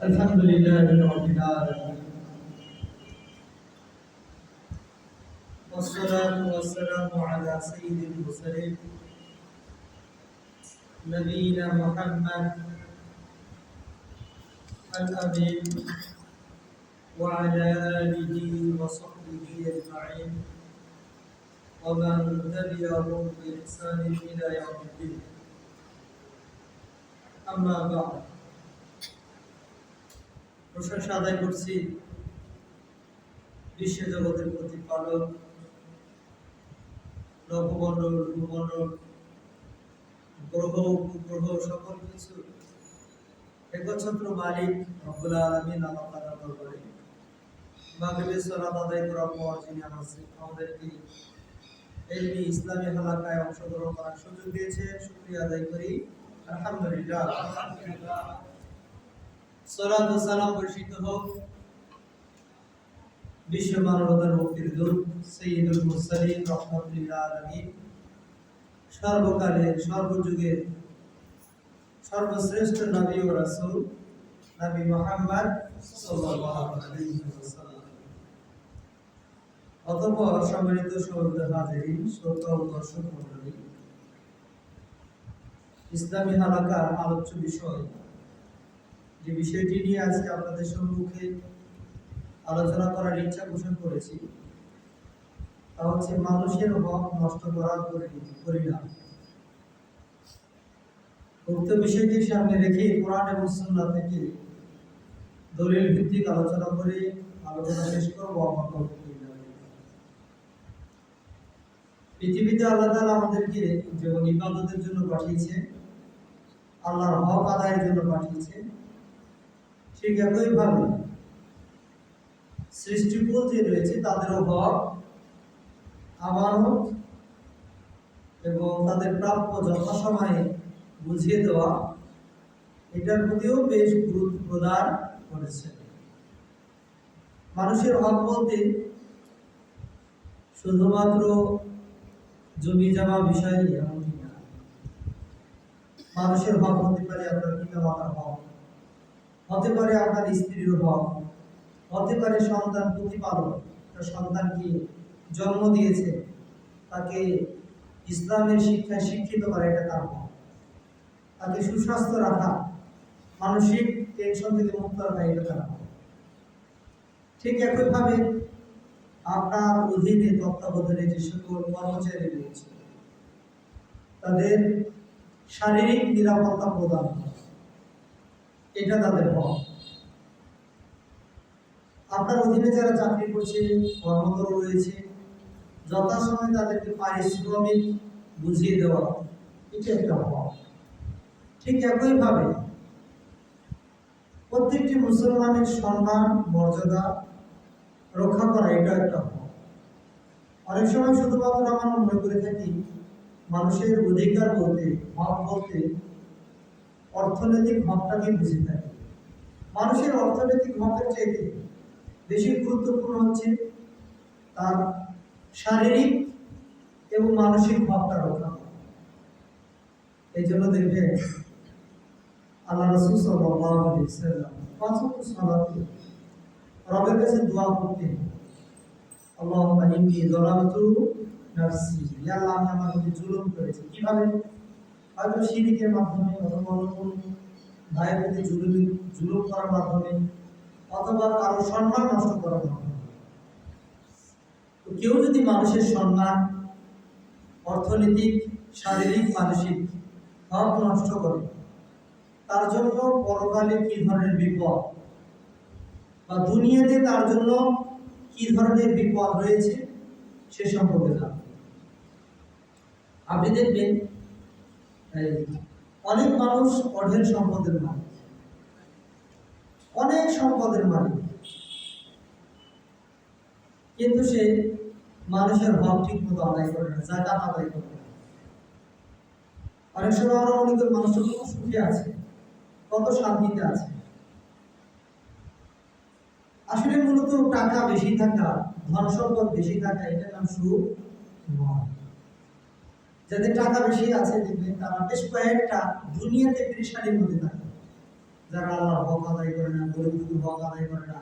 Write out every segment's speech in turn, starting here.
الحمد لله رب العالمين والصلاة والسلام على سيد المرسلين نبينا محمد الأمين وعلى آله وصحبه أجمعين ومن تبعهم بإحسان إلى يوم الدين أما بعد প্রশংসা আদায় করছি বিশ্ব জগতের প্রতিপালক নবমণ্ডল ভূমণ্ডল গ্রহ উপগ্রহ সকল কিছু একচ্ছত্র মালিক রব্বুল আলামিন আল্লাহ তাআলার দরবারে মাগরিবের সালাত আদায় করার পর যিনি আমাদেরকে এই ইসলামী হালাকায় অংশগ্রহণ করার সুযোগ দিয়েছে শুকরিয়া আদায় করি আলহামদুলিল্লাহ। সালাত ও সালাম বর্ষিত হোক বিশ্ব মানবতার মুক্তির দূত সাইয়্যিদুল মুরসালিন রাহমাতুল লিল আলামিন সর্বকালের সর্বযুগের সর্বশ্রেষ্ঠ নবী ও রাসূল নবী মুহাম্মদ সাল্লাল্লাহু আলাইহি ওয়াসাল্লাম। অতঃপর সম্মানিত সহোদর হাজিরিন, শ্রোতা ও দর্শক মণ্ডলী, ইসলামী হালাকার আলোচ্য বিষয় যে বিষয়টি নিয়ে আজকে আপনাদের সম্মুখে আলোচনা করার ইচ্ছা পোষণ করেছি তা হচ্ছে মানুষের হক নষ্ট করার পরিণাম। উক্ত বিষয়টি সামনে রেখে কোরআন এবং সুন্নাহ থেকে দলিল ভিত্তিক আলোচনা করে আলোচনা শেষ করব। পৃথিবীতে আল্লাহ তাআলা আমাদেরকে যেমন ইবাদতের জন্য পাঠিয়েছে, আল্লাহর হক আদায়ের জন্য পাঠিয়েছে, ঠিক একইভাবে সৃষ্টিকুল যে রয়েছে তাদেরও হক আমানত এবং তাদের প্রাপ্য যথাসময়ে বুঝিয়ে দেওয়া, এটার প্রতিও বেশ গুরুত্ব প্রদান করেছে। মানুষের হক বলতে শুধুমাত্র জমি জমা বিষয় এমনটি না। মানুষের হক হতে পারে আপনার পিতামাতার হক, হতে পারে আপনার স্ত্রীর হক, হতে পারে সন্তান প্রতিপালক, সন্তানকে জন্ম দিয়েছে তাকে ইসলামের শিক্ষায় শিক্ষিত করা, এটা তার হক। তাকে সুস্বাস্থ্য রাখা, মানসিক টেনশন থেকে মুক্ত রাখা, এটা তার হক। ঠিক একইভাবে আপনার অধীনে তত্ত্বাবধানে যে সকল কর্মচারী রয়েছে তাদের শারীরিক নিরাপত্তা প্রদান করা, এটা তাদের হক। আপনার অধীনে যারা চাকরি করছে, কর্মরত রয়েছে, যথাসময়ে তাদেরকে পারিশ্রমিক বুঝিয়ে দেওয়া, এটা একটা হক। ঠিক একইভাবে প্রত্যেকটি মুসলমানের সম্মান মর্যাদা রক্ষা করা, এটা একটা হক। অনেক সময় শুধুমাত্র আমরা মনে করে থাকি মানুষের অধিকার বলতে, হক বলতে অর্থনৈতিক হকটাকে বুঝে থাকি। মানুষের অর্থনৈতিক হকের চাইতে বেশি গুরুত্বপূর্ণ হচ্ছে তার শারীরিক এবং মানসিক হকটা রক্ষা করা। এই জন্য দেখবেন আল্লাহ রাসূল সাল্লাল্লাহু আলাইহি ওয়াসাল্লাম পাঁচ ওয়াক্ত সালাতে রবের কাছে দোয়া করতেন, আল্লাহুম্মা ইন্নী যালামতু নাফসি, ইয়া আল্লাহ আমি আমার উপর জুলুম করেছি। কিভাবে? হয়তো শিরকের মাধ্যমে, অথবা কোনো ভাইয়ের প্রতি জুলুম করার মাধ্যমে, অথবা কারো সম্মান নষ্ট করার মাধ্যমে। তো কেউ যদি মানুষের সম্মান, অর্থনৈতিক, শারীরিক, মানসিক হক নষ্ট করে, তার জন্য পরকালে কি ধরনের বিপদ বা দুনিয়াতে তার জন্য কি ধরনের বিপদ রয়েছে সে সম্পর্কে জানবেন। আপনি দেখবেন অনেক মানুষ অঢেল সম্পদের মালিক, অনেক সম্পদের মালিক, কিন্তু সে মানুষের হক ঠিক মতো আদায় করে না, যাকাত আদায় করে না। অনেক সময় আমরা মনে করি মানুষটা কত সুখে আছে, কত শান্তিতে আছে। আসলে মূলত টাকা বেশি থাকা, ধন সম্পদ বেশি থাকা, এটা নাম সুখ নয়। যাদের টাকা বেশি আছে দেখবেন তারা বেশ কয়েকটা দুনিয়াতে পেরেশানির মধ্যে থাকে, যারা আল্লাহর হক আদায় করে না, গরিবের হক আদায় করে না,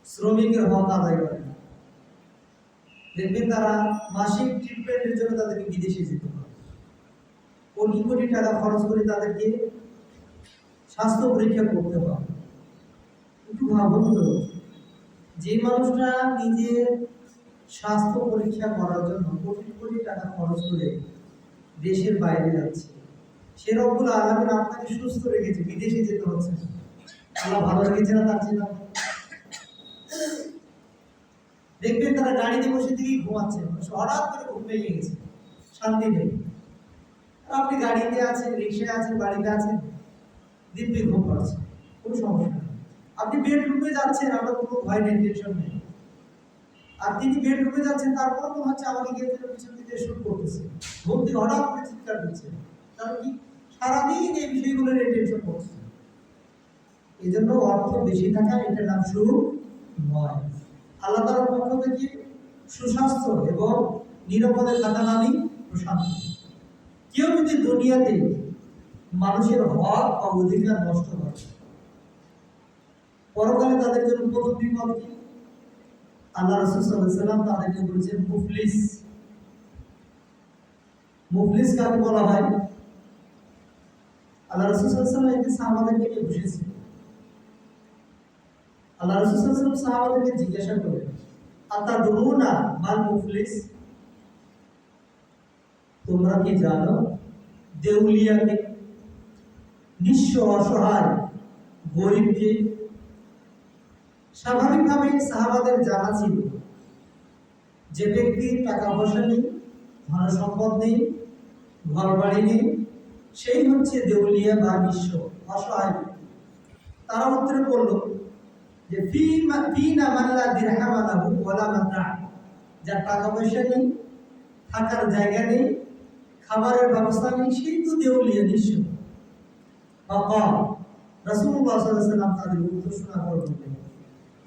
শ্রমিকের হক আদায় করে না, দেখবেন তারা মাসিক ট্রিটমেন্টের জন্য তাদেরকে বিদেশে যেতে হবে, কোটি কোটি টাকা খরচ করে তাদেরকে স্বাস্থ্য পরীক্ষা করতে হবে। একটু ভাবুন তো, যে মানুষটা নিজের স্বাস্থ্য পরীক্ষা করার জন্য কোটি কোটি টাকা খরচ করে দেশের বাইরে যাচ্ছে, সে রব্বুল আলামিন আপনাকে সুস্থ রেখেছে, বিদেশে যেতে হচ্ছে, আল্লাহ ভালো রেখেছে না তার চিন্তা। দেখবেন তারা গাড়িতে বসে থেকেই ঘুমাচ্ছে, হঠাৎ করে ঘুম ভেঙে গেছে, শান্তি নেই। আপনি গাড়িতে আছেন, রিক্সায় আছেন, বাড়িতে আছেন, দিব্যি ঘুম পাচ্ছে, কোনো সমস্যা নেই। আপনি বেডরুমে যাচ্ছেন, আপনার কোনো ভয় নেই, টেনশন নেই। আর তিনি বেডরুমে যাচ্ছেন, তারপর মনে হচ্ছে আমাকে গিয়ে পিছন দিকে শুরু করতেছে, ঘুম থেকে হঠাৎ করে চিৎকার দিচ্ছে। কারণ কি, সারাদিন এই বিষয়গুলো নিয়ে টেনশন করছে। এই জন্য অর্থ বেশি থাকা এটার নাম সুখ নয়। আল্লাহ তাআলার পক্ষ থেকে সুস্বাস্থ্য এবং নিরাপদে থাকা নামই প্রশান্তি। কেউ যদি দুনিয়াতে মানুষের হক বা অধিকার নষ্ট করে, পরকালে তাদের জন্য প্রথম বিপদ কি? আল্লাহ রাসূল সাল্লাল্লাহু আলাইহি ওয়াসাল্লাম তাদেরকে বলেছেন মুফলিস। মুফলিস কাকে বলা হয়? আল্লাহ রাসূল সাল্লাল্লাহু আলাইহি ওয়াসাল্লাম একদিন সাহাবাদেরকে নিয়ে বসেছিলেন। আল্লাহ রাসূল সাল্লাল্লাহু আলাইহি ওয়াসাল্লাম সাহাবাদেরকে জিজ্ঞাসা করলেন, আতাদরুনা মাল মুফলিস? তোমরা কি জানো দেউলিয়াকে, নিঃস্ব অসহায় গরিবকে? স্বাভাবিকভাবে সাহাবাদের জানা ছিল যে ব্যক্তির টাকা পয়সা নেই, ধন সম্পদ নেই, ঘর বাড়ি নেই, সেই হচ্ছে দেউলিয়া বা নিঃস্ব অসহায়। তারা উত্তরে বলল যে ফিনা মাল্লা দিরহাম লাহু ওয়ালা মাতা, যার টাকা পয়সা নেই, থাকার জায়গা নেই, খাবারের ব্যবস্থা নেই, সেই তো দেউলিয়া নিঃস্ব। রাসূলুল্লাহ সাল্লাল্লাহু আলাইহি ওয়াসাল্লাম তাদের উত্তর শোনার পর বললেন,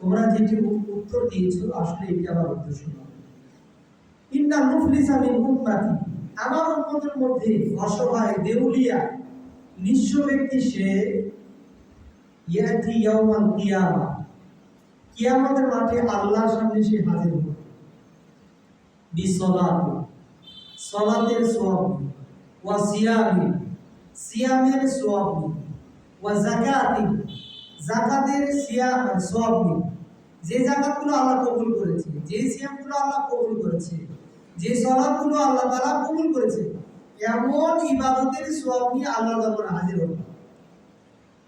তোমরা যেটি উত্তর দিয়েছো আসলে এটি আবার উত্তর শোনো। ইন্না মুফলিসা মিন উম্মতি, আমার উম্মতের মধ্যে অসহায় দেউলিয়া নিঃস্ব ব্যক্তি সে ইয়াতি ইয়াউমাল কিয়ামা, কিয়ামতের মাঠে আল্লাহর সামনে সে হাজির হবে। বিসসালাতি, সালাতের সওয়াব, ওয়া সিয়ামি, সিয়ামের সওয়াব, ওয়া যাকাতি, যাকাতের সওয়াব। যে যাকাতগুলো আল্লাহ কবুল করেছে, যে সিয়ামগুলো আল্লাহ কবুল করেছে, যে সালাতগুলো আল্লাহ তাআলা কবুল করেছে, এমন ইবাদতের সওয়াব নিয়ে আল্লাহর দরবারে হাজির হবে।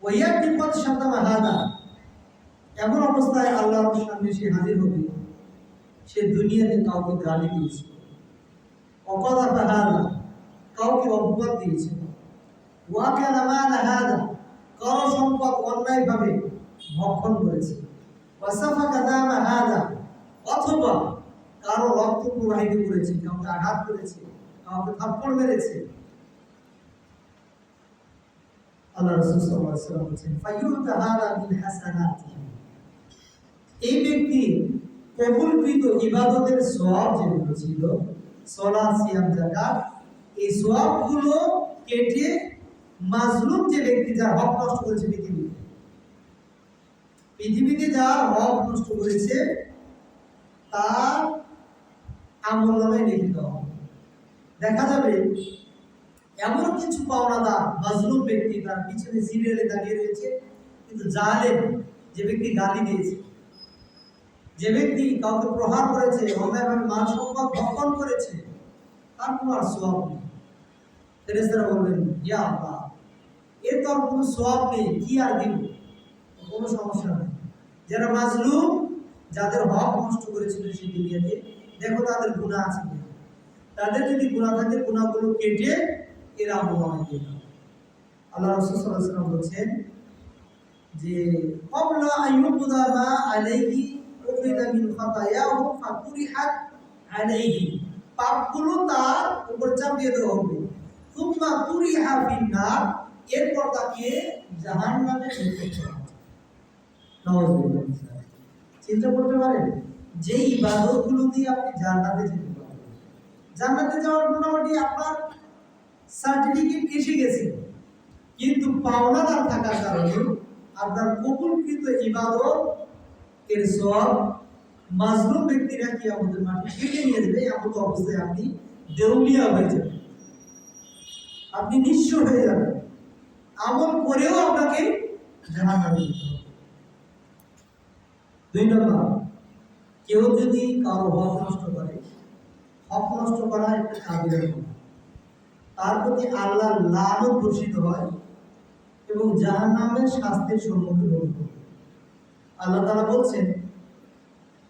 ওয়া বিপদ শাতামা হাদা, এমন অবস্থায় আল্লাহর সামনে সে হাজির হবে, সে দুনিয়াতে কাউকে গালি দিয়েছে, অকদাফা হাদা, কাউকে অপবাদ দিয়েছে, ওয়া কানা মাল হাদা, কারো সম্পদ অন্যায়ভাবে ভক্ষণ করেছে, ওয়াসাফাকা দামা হাদা, অথবা কারো রক্ত প্রবাহিত করেছে, কাউকে আঘাত করেছে, কাউকে থাপ্পড় মেরেছে। আল্লাহ রাসূল সাল্লাল্লাহু আলাইহি ওয়াসাল্লাম বলেন, ফায়ুতা হাদা মিন হাসানাতিহি, এই ব্যক্তি কবুলকৃত ইবাদতের সওয়াব যেগুলো ছিল, সালাত, সিয়াম, যাকাত, এই সওয়াবগুলো কেটে মাজলুম যে ব্যক্তি যার হক নষ্ট করেছে, পৃথিবীতে যার হক নষ্ট করেছে তার আমলনামায় লিখিত হবে। দেখা যাবে এমন কিছু পাওনাদার মাজলুম ব্যক্তি তার পিছনে সিরিয়ালে দাঁড়িয়ে রয়েছে, কিন্তু জালেম যে ব্যক্তি গালি দিয়েছে, যে ব্যক্তি কাউকে প্রহার করেছে, অন্যায়ভাবে মাল সম্পদ ভক্ষণ করেছে, তার কোনো আর সওয়াব নেই। ফেরেশতারা বলবেন, ইয়া আল্লাহ, এর তো আর কোনো সওয়াব নেই, কি আর দিব? কোনো সমস্যা নেই। যারা মাজলুম, যাদের হক নষ্ট করেছিল সেই দুনিয়াতে, দেখো তাদের গুনাহ আছে কিনা, তাদের যদি গুনাহ থাকে গুনাহগুলো কেটে এর আমলনামায় দিয়ে দাও। আল্লাহ রাসূল সাল্লাল্লাহু আলাইহি ওয়াসাল্লাম বলেছেন যে ক্বাবলা আইয়ুবদা মা আলাইহি উফিদা মিন খাতায়াহু ফাতুরিহাত আলাইহি, পাপগুলো তার উপর চাপিয়ে দেওয়া হবে। সুম্মা তুরিহা ফিন নার, এরপর তাকে জাহান্নামে নিক্ষেপ করা হবে। নাউযুবিল্লাহ। চিন্তা করতে পারেন যে ইবাদতগুলো দিয়ে আপনি জান্নাতে যেতে পারবেন, জান্নাতে যাওয়ার মোটামুটি আপনার সার্টিফিকেট এসে গেছে, কিন্তু পাওনাদার থাকার কারণে আপনার কবুলকৃত ইবাদত এর সওয়াব মাজলুম ব্যক্তিরা কিয়ামতের মাঠে কেটে নিয়ে যাবে। এমন অবস্থায় আপনি দেউলিয়া হয়ে যাবেন, আপনি নিঃস্ব হয়ে যাবেন, আমল করেও আপনাকে জাহান্নামে যেতে হবে। 2 নম্বর, কেউ যদি কারো হক নষ্ট করে, হক নষ্ট করা একটা কাবিরা গুনাহ, তার প্রতি আল্লাহর লানত বর্ষিত হয় এবং জাহান্নামের শাস্তির সম্মুখীন হতে হবে। আল্লাহ তাআলা বলছেন,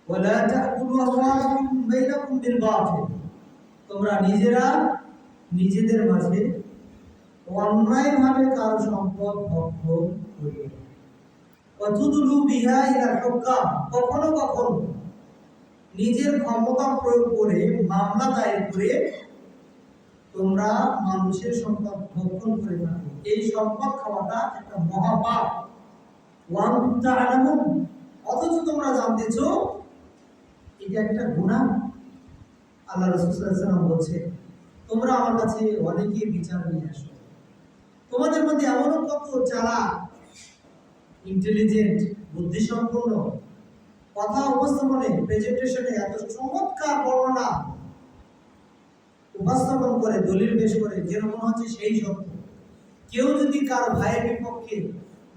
ওয়ালা তাকুলু আমওয়ালাকুম বাইনাকুম বিল বাতিল, তোমরা নিজেরা নিজেদের মাঝে অন্যায়ভাবে কারো সম্পদ ভক্ষণ করিও না। ওয়াতুদলু বিহা ইলাল হুক্কাম, কখনো কখনো নিজের ক্ষমতা প্রয়োগ করে মামলা দায়ের করে তোমরা মানুষের সম্পদ ভক্ষণ করে থাকো। এই সম্পদ খাওয়াটা একটা মহাপাপ। ওয়ান তা'লামুন, অথচ তোমরা জানতেছো এটা একটা গুনাহ। আল্লাহ রাসূল সাল্লাল্লাহু আলাইহি ওয়াসাল্লাম বলছে, তোমরা আমার কাছে অনেকেই বিচার নিয়ে আসো, তোমাদের মধ্যে এমনও কত চালাক, ইন্টেলিজেন্ট, বুদ্ধিসম্পন্ন, কথা উপস্থাপনে, প্রেজেন্টেশনে এত চমৎকার বর্ণনা উপস্থাপন করে, দলিল পেশ করে, যেন মনে হচ্ছে সেই সত্য। কেউ যদি কার ভাইয়ের বিপক্ষে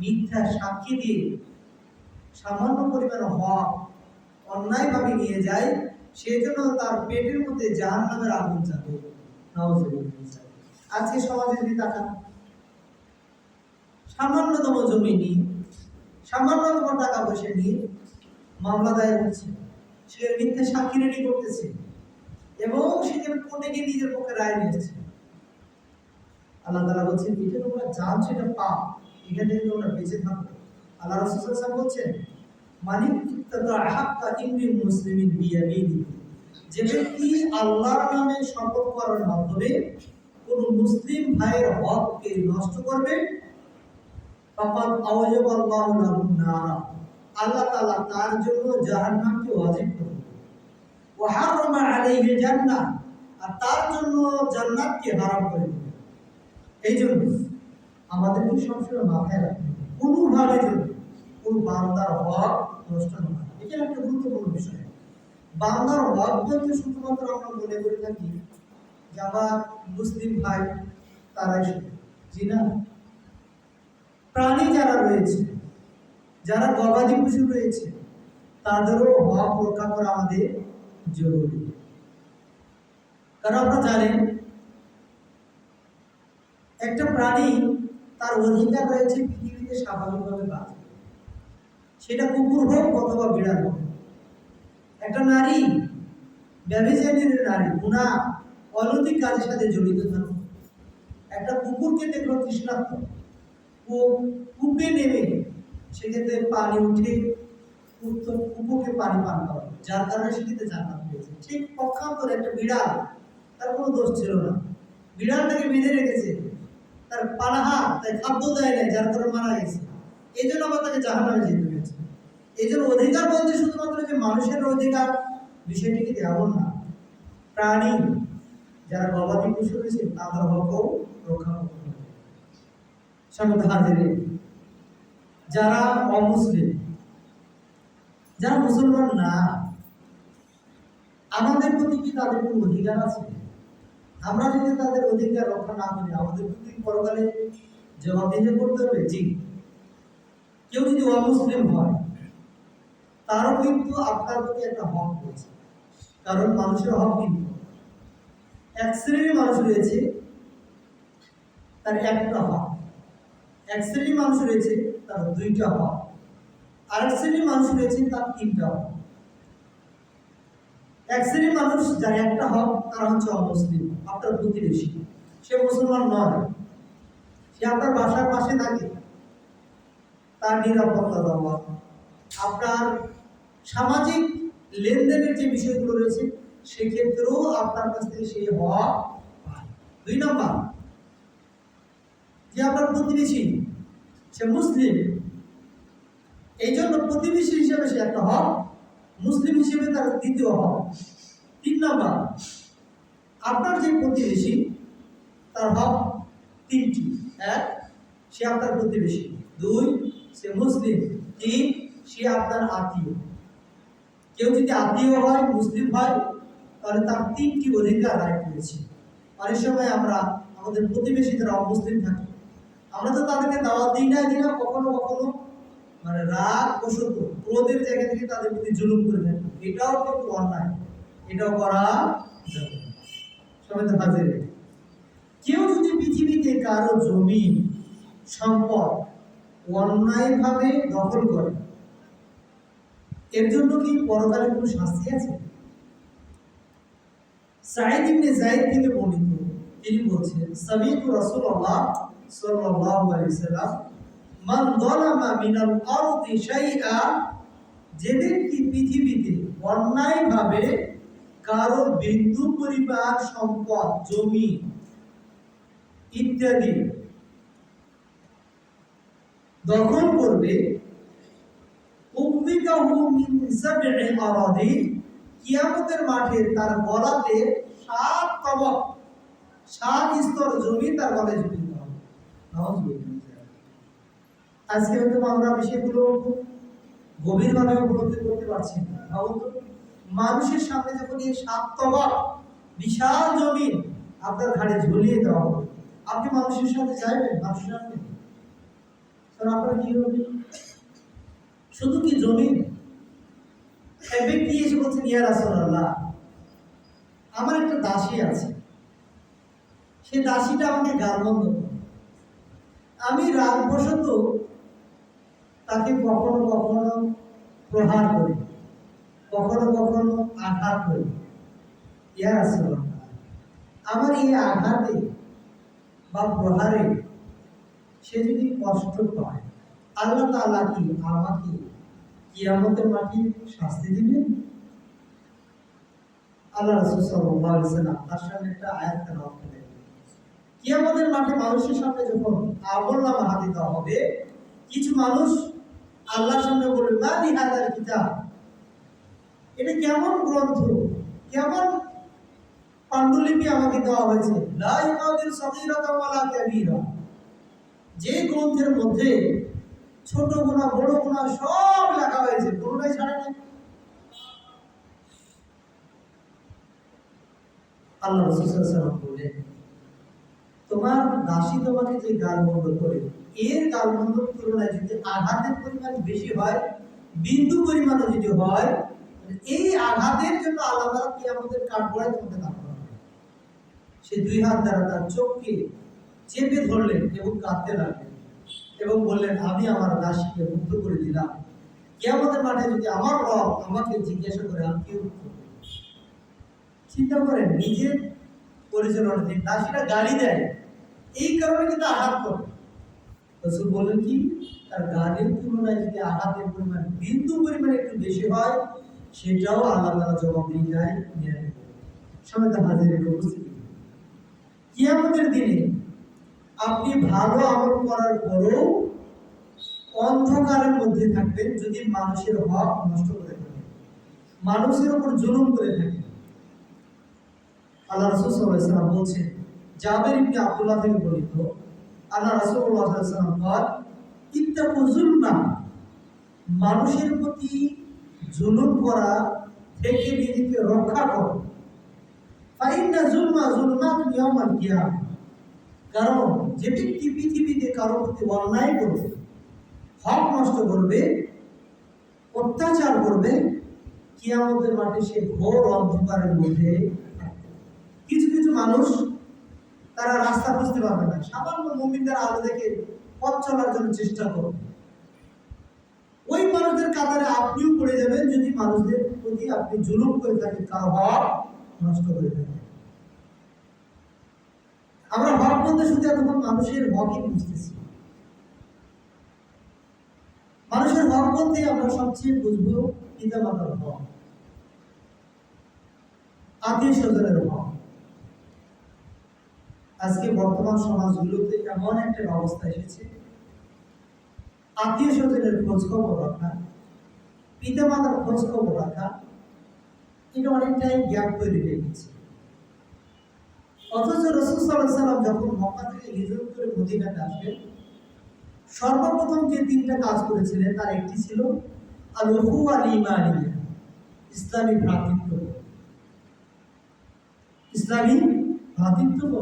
মিথ্যা সাক্ষী দিয়ে সামান্য পরিমাণ হক অন্যায়ভাবে নিয়ে যায়, সেজন্য তার পেটের মধ্যে জাহান্নামের আগুন যাবে। নাউযুবিল্লাহ। আজকে সমাজে যদি তাকান, সামান্যতম জমি নিয়ে, সামান্যতম টাকা পয়সা নিয়ে মামলা দায়ের হচ্ছে, সে মিথ্যা সাক্ষী রেডি করতেছে এবং সেখানে কোর্টে গিয়ে নিজের পক্ষে রায় নিয়েছে। আল্লাহ তাআলা বলছেন, এটা তোমরা জানছো এটা পাপ, এখান থেকে তোমরা বেঁচে থাকো। আল্লাহ রাসূল সাল্লাল্লাহু আলাইহি ওয়াসাল্লাম বলছেন, মানিক ইত্তাকা হাক্কা ইমরি মুসলিমিন বিয়ামিনি, যে ব্যক্তি আল্লাহর নামে শপথ করার মাধ্যমে কোন মুসলিম ভাইয়ের হককে নষ্ট করবে, ফাকাদ আওজাবাল্লাহু লাহু নারা, আল্লাহ তাআলা তার জন্য জাহান্নামকে ওয়াজিব করবেন। ওয়া হারামা আলাইহি জান্নাহ, আর তার জন্য জান্নাতকে হারাম করে দেবেন। এই জন্য আমাদেরকে সবসময় মাথায় রাখতে হবে, কোনোভাবে যদি কোন বান্দার হক নষ্ট না হয়। এটা একটা গুরুত্বপূর্ণ বিষয়। বান্দার হক যদি শুধুমাত্র আমরা মনে করে থাকি যে আমার মুসলিম ভাই তারাই শুধু, জি না, প্রাণী যারা রয়েছে, যারা গবাদি পশু রয়েছে, তাদেরও হক রক্ষা করা আমাদের জরুরি। কারণ আপনারা জানেন, একটা প্রাণী তার অধিকার রয়েছে পৃথিবীতে স্বাভাবিকভাবে বাঁচে, সেটা কুকুর হোক অথবা বিড়াল হোক। একটা নারী, ব্যভিচারী নারী, গুনাহ অনৈতিক কাজের সাথে জড়িত থাকুক, একটা কুকুরকে দেখলো তৃষ্ণার্ত, ও কূপে নেমে সেক্ষেত্রে পানি উঠে কুকুরকে পানি পান করে, যার কারণে সেক্ষেত্রে জান্নাত পেয়েছে। ঠিক পক্ষান্তরে একটা বিড়াল, তার কোনো দোষ ছিল না, বিড়ালটাকে বেঁধে রেখেছে, তার পানাহার, তাই খাদ্য দেয় নাই, যার কারণে মারা গেছে, এই জন্য আবার তাকে জাহান্নামে যেতে হয়েছে। এই জন্য অধিকার বলতে শুধুমাত্র যে মানুষের অধিকার, বিষয়টি কিন্তু এমন না, প্রাণী যারা গবাদি পশু রয়েছে তাদের হকও রক্ষা করতে হবে। সামনে হাজিরিন, যারা অমুসলিম, যারা মুসলমান না, আমাদের প্রতি কি তাদের কোনো অধিকার আছে? আমরা যদি তাদের অধিকার রক্ষা না করি, আমাদের প্রতি পরকালে জবাবদিহি করতে হবে। জি, কেউ যদি অমুসলিম হয়, তারও কিন্তু আপনার প্রতি একটা হক রয়েছে। কারণ মানুষের হক কিন্তু, এক শ্রেণীর মানুষ রয়েছে তার একটা হক, এক শ্রেণীর মানুষ রয়েছে তার দুইটা হক, আরেক শ্রেণীর মানুষ রয়েছে তার তিনটা হক। এক শ্রেণীর মানুষ যার একটা হক, তারা হচ্ছে অমুসলিম, আপনার প্রতিবেশী, সে মুসলমান নয়, সে আপনার বাসার পাশে থাকে, তার নিরাপত্তা দেওয়া, আপনার সামাজিক লেনদেনের যে বিষয়গুলো রয়েছে সেক্ষেত্রেও আপনার কাছ থেকে সেই হক পায়। 2 নম্বর, যে আপনার প্রতিবেশী সে মুসলিম, এই জন্য প্রতিবেশী হিসেবে সে একটা হক, মুসলিম হিসেবে তার দ্বিতীয় হক। 3 নম্বর, আপনার যে প্রতিবেশী তার হক 3টি। 1, সে আপনার প্রতিবেশী। 2, সে মুসলিম। 3, সে আপনার আত্মীয়। কেউ যদি আত্মীয় হয়, মুসলিম হয়, তাহলে তার 3টি অধিকার রাইট রয়েছে। অনেক সময় আমরা আমাদের প্রতিবেশী যারা অমুসলিম থাকে, আমরা তো তাদেরকে দাওয়াত দিই না, কখনো কখনো মানে রাগ বশত ক্রোধের জায়গা থেকে তাদের প্রতি জুলুম করে থাকি। এটাও কিন্তু অন্যায়, এটাও করা যাবে না। সবাই তো হাজির। কেউ যদি পৃথিবীতে কারো জমি সম্পদ অন্যায়ভাবে দখল করে, এর জন্য কি পরকালে কোনো শাস্তি আছে? সাঈদ ইবনে যায়েদ থেকে বর্ণিত, তিনি বলছেন, সামি'তু রাসূলুল্লাহ সাল্লাল্লাহু আলাইহি সাল্লাম মান যালামা মিনাল আরদি শাইআ, যে ব্যক্তি পৃথিবীতে অন্যায়ভাবে কারো বিন্দু পরিমাণ সম্পদ, জমি ইত্যাদি দখল করবে, উযিকাহু মিন সাব'i আরাদি, কিয়ামতের মাঠে তার গলাতে 7 তবক, 7 স্তর জমি তার গলায় ঝুলিয়ে দেওয়া হবে। আজকে হয়তো আমরা বিষয়গুলো গভীরভাবে উপলব্ধি করতে পারছি না। ভাবুন তো, মানুষের সামনে যখন এই 7 তবক বিশাল জমি আপনার ঘাড়ে ঝুলিয়ে দেওয়া হবে, আপনি মানুষের সাথে যাইবেন? মানুষের সামনে আপনার কি হবে? শুধু কি জমি? এক ব্যক্তি এসে বলছেন, ইয়া রাসূলুল্লাহ, আমার একটা দাসী আছে, সেই দাসীটা আমাকে গালমন্দ করে, আমি রাগবশত তাকে কখনো কখনো প্রহার করি, কখনো কখনো আঘাত করি। ইয়া রাসূলুল্লাহ, আমার এই আঘাতে বা প্রহারে সে যদি কষ্ট পায়, আল্লাহ তাআলা কি আমাকে কিয়ামতের মাঠে শাস্তি দিবেন? আল্লাহ রাসূল সাল্লাল্লাহু আলাইহি ওয়াসাল্লাম তার সামনে একটা আয়াত তেলাওয়াত করেন। কিয়ামতের মাঠে মানুষের সামনে যখন আমলনামা হাতে দেওয়া হবে, কিছু মানুষ আল্লাহর সামনে বলবে, মা লিহাদাল কিতাব, এটা কেমন গ্রন্থ, কেমন পাণ্ডুলিপি আমাকে দেওয়া হয়েছে, লা ইউগাদির সগীরাতাও ওয়ালা কাবীরা, যে গ্রন্থের মধ্যে ছোট গুনাহ বড় গুনাহ সব লেখা হয়েছে, কোনোটাই ছাড়ে নাই। আল্লাহ রাসূল সাল্লাল্লাহু আলাইহি ওয়াসাল্লাম বলেন, তোমার দাসী তোমাকে যে গালমন্দ করে, এর গালমন্দের তুলনায় যদি আঘাতের পরিমাণ বেশি হয়, বিন্দু পরিমাণও যদি হয়, এই আঘাতের জন্য আল্লাহ তাআলা কিয়ামতের কাঠগড়ায় তোমাকে দাঁড় করাবেন। সে 2 হাত দ্বারা তার চোখকে চেপে ধরলেন এবং কাঁদতে লাগলেন এবং বললেন, আমি আমার দাসীকে মুক্ত করে দিলাম। কিয়ামতের মাঠে যদি আমার রব আমাকে জিজ্ঞাসা করে, আমি কি উত্তর দেব? চিন্তা করেন, নিজের পরিচালনাধীন দাসীরা গালি দেয়, এই কারণে কিন্তু আঘাত করে। রাসূল বলেন কি, তার গালির তুলনায় যদি আঘাতের পরিমাণ বিন্দু পরিমাণে একটু বেশি হয়, সেটাও আল্লাহ তাআলা জবাবদিহি নিয়ে নেবেন। সমাজে হাজিরের উপস্থিতি, কিয়ামতের দিনে আপনি ভালো আমল করার পরেও অন্ধকারের মধ্যে থাকবেন যদি মানুষের হক নষ্ট করে থাকেন, মানুষের উপর জুলুম করে থাকেন। আল্লাহ রাসূল সাল্লাল্লাহু আলাইহি ওয়াসাল্লাম বলছেন, জাবের ইবনে আব্দুল্লাহ থেকে বর্ণিত, আল্লাহ রাসূলুল্লাহ সাল্লাল্লাহু আলাইহি ওয়াসাল্লাম বলেন, ইত্তাকু যুলমা, মানুষের প্রতি জুলুম করা থেকে নিজেকে রক্ষা করো। ফাইন্না যুলমা যুলমাতুন ইয়াউমাল কিয়ামা, কারণ যে ব্যক্তি পৃথিবীতে কারো প্রতি অন্যায় করবে, হক নষ্ট করবে, অত্যাচার করবে, কিয়ামতের মাঠে সে ঘোর অন্ধকারের মধ্যে থাকবে। কিছু কিছু মানুষ তারা রাস্তা বুঝতে পারবে না, সামান্য মুমিনদের আলো দেখে পথ চলার জন্য চেষ্টা করবে, ওই মানুষদের কাতারে আপনিও পড়ে যাবেন যদি মানুষদের প্রতি আপনি জুলুম করে থাকেন, কারো হক নষ্ট করে থাকেন। আমরা হক বলতে শুধু এতক্ষণ মানুষের হকই বুঝতেছি। মানুষের হক বলতে আমরা সবচেয়ে বুঝবো পিতামাতার হক, আত্মীয় স্বজনের হক। আজকে বর্তমান সমাজগুলোতে এমন একটা অবস্থা এসেছে, আত্মীয় স্বজনের খোঁজ খবর রাখা, পিতামাতার খোঁজ খবর রাখা, এটা অনেকটাই গ্যাপ তৈরি হয়ে গেছে। অথচ রাসূল সাল্লাল্লাহু আলাইহি ওয়াসাল্লাম যখন মক্কা থেকে হিজরত করে মদিনাতে আসেন, সর্বপ্রথম যে তিনটা কাজ করেছিলেন তার একটি ছিল আল উখুওয়া আল ঈমানিয়া, ইসলামী ভ্রাতৃত্ব। ইসলামী ভ্রাতৃত্ব।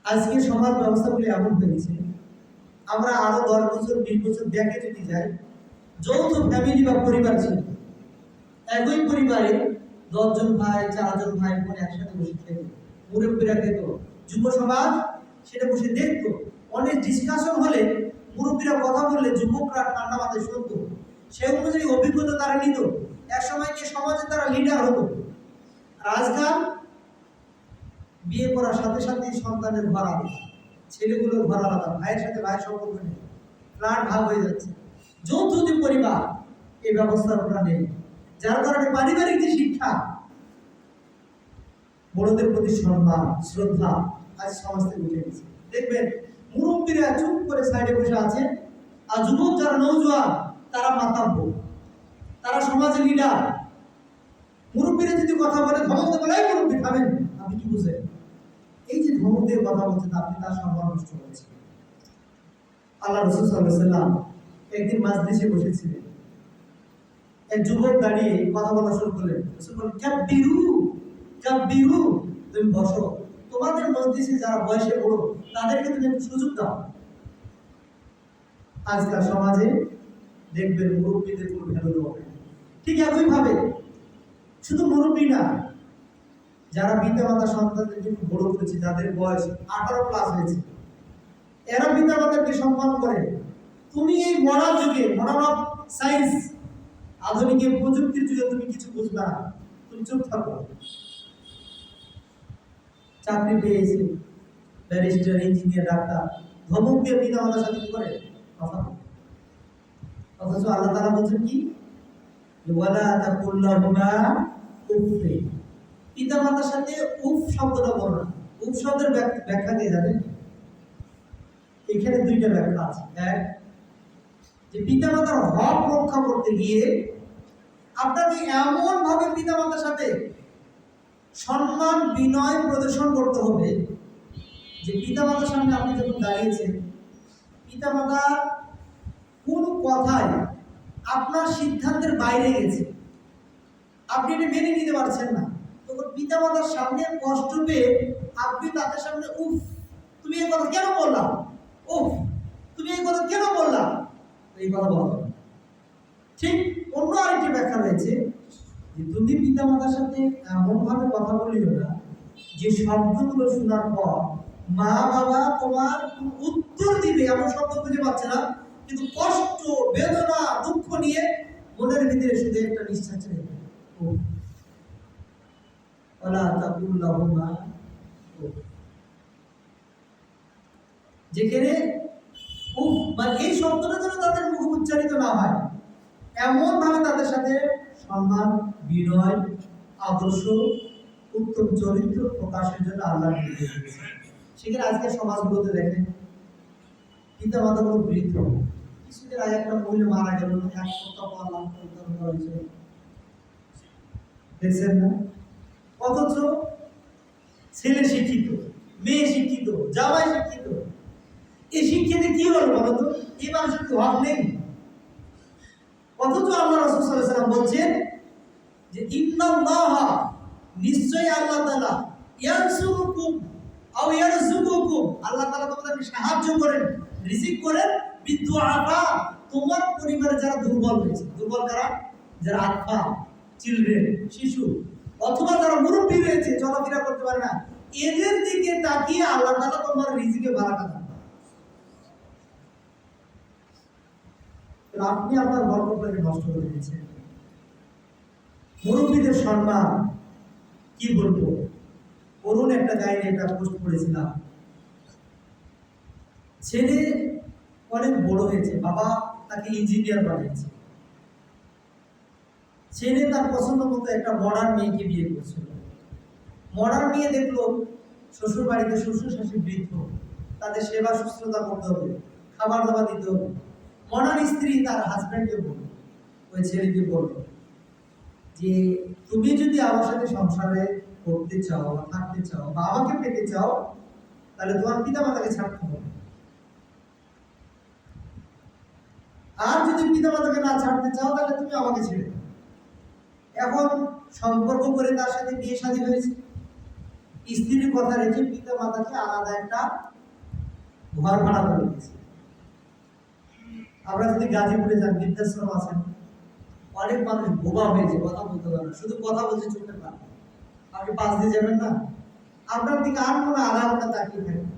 আজকে সমাজ ব্যবস্থাগুলি এমন হয়েছে, আমরা আরো 10 বছর 20 বছর ব্যাকে যদি যাই, যৌথ ফ্যামিলি বা পরিবার ছিল। একই পরিবারে 10 জন ভাই, 4 জন ভাই বোন একসাথে বসে খেত, মুরব্বীরা খেত, যুব সমাজ সেটা বসে দেখতো। অনেক ডিসকাশন হলে, মুরব্বীরা কথা বললে যুবকরা ঠান্ডা মাথায় শুনতো, সে অনুযায়ী অভিজ্ঞতা তারা নিত। এক সময় গিয়ে সমাজে তারা লিডার হতো। আর আজকাল বিয়ে করার সাথে সাথে সন্তানের ঘর আলাদা, ছেলেগুলোর ঘর আলাদা, ভাইয়ের সাথে ভাইয়ের সম্পর্ক নেই, ফ্ল্যাট ভাগ হয়ে যাচ্ছে। যৌথ যে পরিবার, এই ব্যবস্থাটা নেই, যার কারণে পারিবারিক যে শিক্ষা, বড়দের প্রতি সম্মান শ্রদ্ধা আজ সমাজ থেকে উঠে গেছে। দেখবেন মুরব্বীরা চুপ করে সাইডে বসে আছে, আর যুবক যারা নৌজোয়ান তারা মাতাব্য, তারা সমাজে লিডার। মুরব্বীরা যদি কথা বলে ধমক দেবে, এই মুরব্বী খাবেন, আপনি কি বুঝেন? এই যে ধমক দিয়ে কথা বলছেন, আপনি তার সম্মান নষ্ট করেছেন। আল্লাহ রাসূল সাল্লাল্লাহু আলাইহি ওয়াসাল্লাম একদিন মাজলিসে বসেছিলেন, এক যুবক দাঁড়িয়ে কথা বলা শুরু করলেন। রাসূল বললেন, কাব্বিরু কাব্বিরু, তুমি বসো, তোমাদের মজলিসে যারা বয়সে বড় তাদেরকে তুমি একটু সুযোগ দাও। আজকাল সমাজে দেখবেন মুরব্বীদের কোনো ভ্যালু দেওয়া হয়। ঠিক একইভাবে শুধু মুরব্বী না, যারা পিতামাতা সন্তানদেরকে বড় করেছে, যাদের বয়স 18+ হয়েছে, এরা পিতামাতাকে সম্মান করে। তুমি এই মডার্ন যুগে, মডার্ন অফ সায়েন্স, আধুনিক প্রযুক্তির যুগে তুমি কিছু বুঝবে না, তুমি চুপ থাকো। চাকরি পেয়েছে, ব্যারিস্টার, ইঞ্জিনিয়ার, ডাক্তার, ধমক দিয়ে পিতামাতার সাথে কি করে কথা বলে। অথচ আল্লাহ তাআলা বলছেন কি, ওয়ালা তাকুল লাহুমা উফ, পিতামাতার সাথে উফ শব্দটা বলো না। উফ শব্দের ব্যাখ্যা দিয়ে যাবেন, এখানে দুইটা ব্যাখ্যা আছে। এক, যে পিতামাতার হক রক্ষা করতে গিয়ে আপনাকে এমন ভাবে পিতামাতার সাথে সম্মান বিনয় প্রদর্শন করতে হবে যে পিতামাতার সামনে আপনি যখন দাঁড়িয়েছেন, পিতামাতা কোন কথায় আপনার সিদ্ধান্তের বাইরে গেছে, আপনি এটা মেনে নিতে পারছেন না, তখন পিতামাতার সামনে কষ্ট পেয়ে আপনি তাদের সামনে উফ, তুমি এই কথা কেন বললা, উফ, তুমি এই কথা কেন বললা, এই কথা বলা হবে। ঠিক অন্য আরেকটি ব্যাখ্যা রয়েছে যে তুমি পিতামাতার সাথে এমন ভাবে কথা বলিও না যে শব্দগুলো শোনার পর মা বাবা তোমার উত্তর দিবে এমন শব্দ খুঁজে পাচ্ছে না, কিন্তু কষ্ট, বেদনা, দুঃখ নিয়ে মনের ভিতরে শুধু একটা নিঃশ্বাস ছেড়ে যেখানে মানে এই শব্দটা যেন তাদের মুখ উচ্চারিত না হয়, এমন ভাবে তাদের সাথে সম্মান, বিনয়, আদর্শ, উত্তম চরিত্র প্রকাশের জন্য আল্লাহ নির্দেশ দিয়েছে। সেখানে আজকে সমাজগুলোতে দেখেন পিতা মাতা কোনো বৃদ্ধ, কিছুদিন আগে একটা মহিলা মারা গেল, 1 সপ্তাহ পর লাভ উদ্ধার করা হয়েছে, দেখছেন না? অথচ ছেলে শিক্ষিত, মেয়ে শিক্ষিত, জামাই শিক্ষিত, এই শিক্ষিতে কি হলো বলতো? এই মানুষের কি হক নেই? অথচ আল্লাহ রাসূল সাল্লাল্লাহু আলাইহি ওয়াসাল্লাম বলছেন যে ইন্নাল্লাহা, নিশ্চয়ই আল্লাহ তাআলা, ইয়ানসুরুকুম আও ইয়ারযুকুকুম, আল্লাহ তাআলা তোমাদেরকে সাহায্য করেন, রিজিক করেন, বিদুআফা, তোমার পরিবারে যারা দুর্বল হয়েছে। দুর্বল কারা? যারা আত্মা, চিলড্রেন, শিশু, অথবা যারা মুরব্বী রয়েছে, চলাফেরা করতে পারে না, এদের দিকে তাকিয়ে আল্লাহ তাআলা তোমার রিজিকে বারাকা দেন। আপনি আপনার বরকতটাকে নষ্ট করে দিয়েছেন। মুরব্বীদের সম্মান কি বলবো, করুন একটা কাহিনী, একটা পোস্ট করেছিলাম। ছেলে অনেক বড় হয়েছে, বাবা তাকে ইঞ্জিনিয়ার বানিয়েছে। ছেলে তার পছন্দ মতো একটা মডার্ন মেয়েকে বিয়ে করছিল। মডার্ন মেয়ে দেখলো শ্বশুর বাড়িতে শ্বশুর শাশুড়ি বৃদ্ধ, তাদের সেবা শুশ্রূষা করতে হবে, খাবার দাবার দিতে হবে। মডার্ন স্ত্রী তার হাজব্যান্ডকে বলল, ওই ছেলেকে বলল যে তুমি যদি আমার সাথে সংসারে করতে চাও, থাকতে চাও, বা আমাকে পেতে চাও, তাহলে তোমার পিতা মাতাকে ছাড়তে হবে। আর যদি পিতামাতাকে না ছাড়তে চাও তাহলে তুমি আমাকে ছেড়ে দাও। এখন সম্পর্ক করে তার সাথে বিয়ে শাদী হয়েছে, স্ত্রীর কথা রেখে পিতামাতাকে আলাদা একটা ঘর ভাড়া করে দিয়েছে। আমরা যদি গাজীপুরে যান, বৃদ্ধাশ্রম আছেন, অনেক মানুষ বোবা হয়েছে, কথা বলতে পারে না, শুধু কথা বলছে চোখে পান। আপনি পাশ দিয়ে যাবেন না, আপনার দিকে আর কোনো আলাদা তাকিয়ে থাকবে।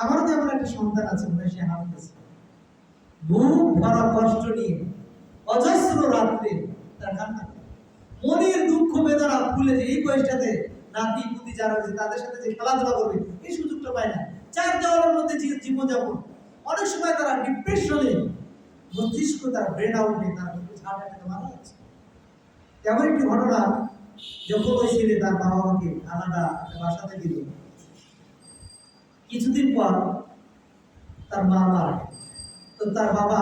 আমারও যেমন একটা সন্তান আছে, মনে সে হাঁটতেছে, বুক ভরা কষ্ট নিয়ে অজস্র রাত্রে তার কান্না, মনের দুঃখ বেদনা ভুলে যে এই বয়সটাতে নাতি পুতি যারা রয়েছে তাদের সাথে যে খেলাধুলা করবে এই সুযোগটা পায় না। চার দেওয়ালের মধ্যে জীবনযাপন, অনেক সময় তারা ডিপ্রেশনে, মস্তিষ্ক তার ব্রেন আউটে, তার ঝাড়াটাকে মারা যাচ্ছে। এমন একটি ঘটনা, যখন ওই ছেলে তার বাবা মাকে আলাদা বাসাতে দিল, কিছুদিন পর তার মা মারা গেল। তো তার বাবা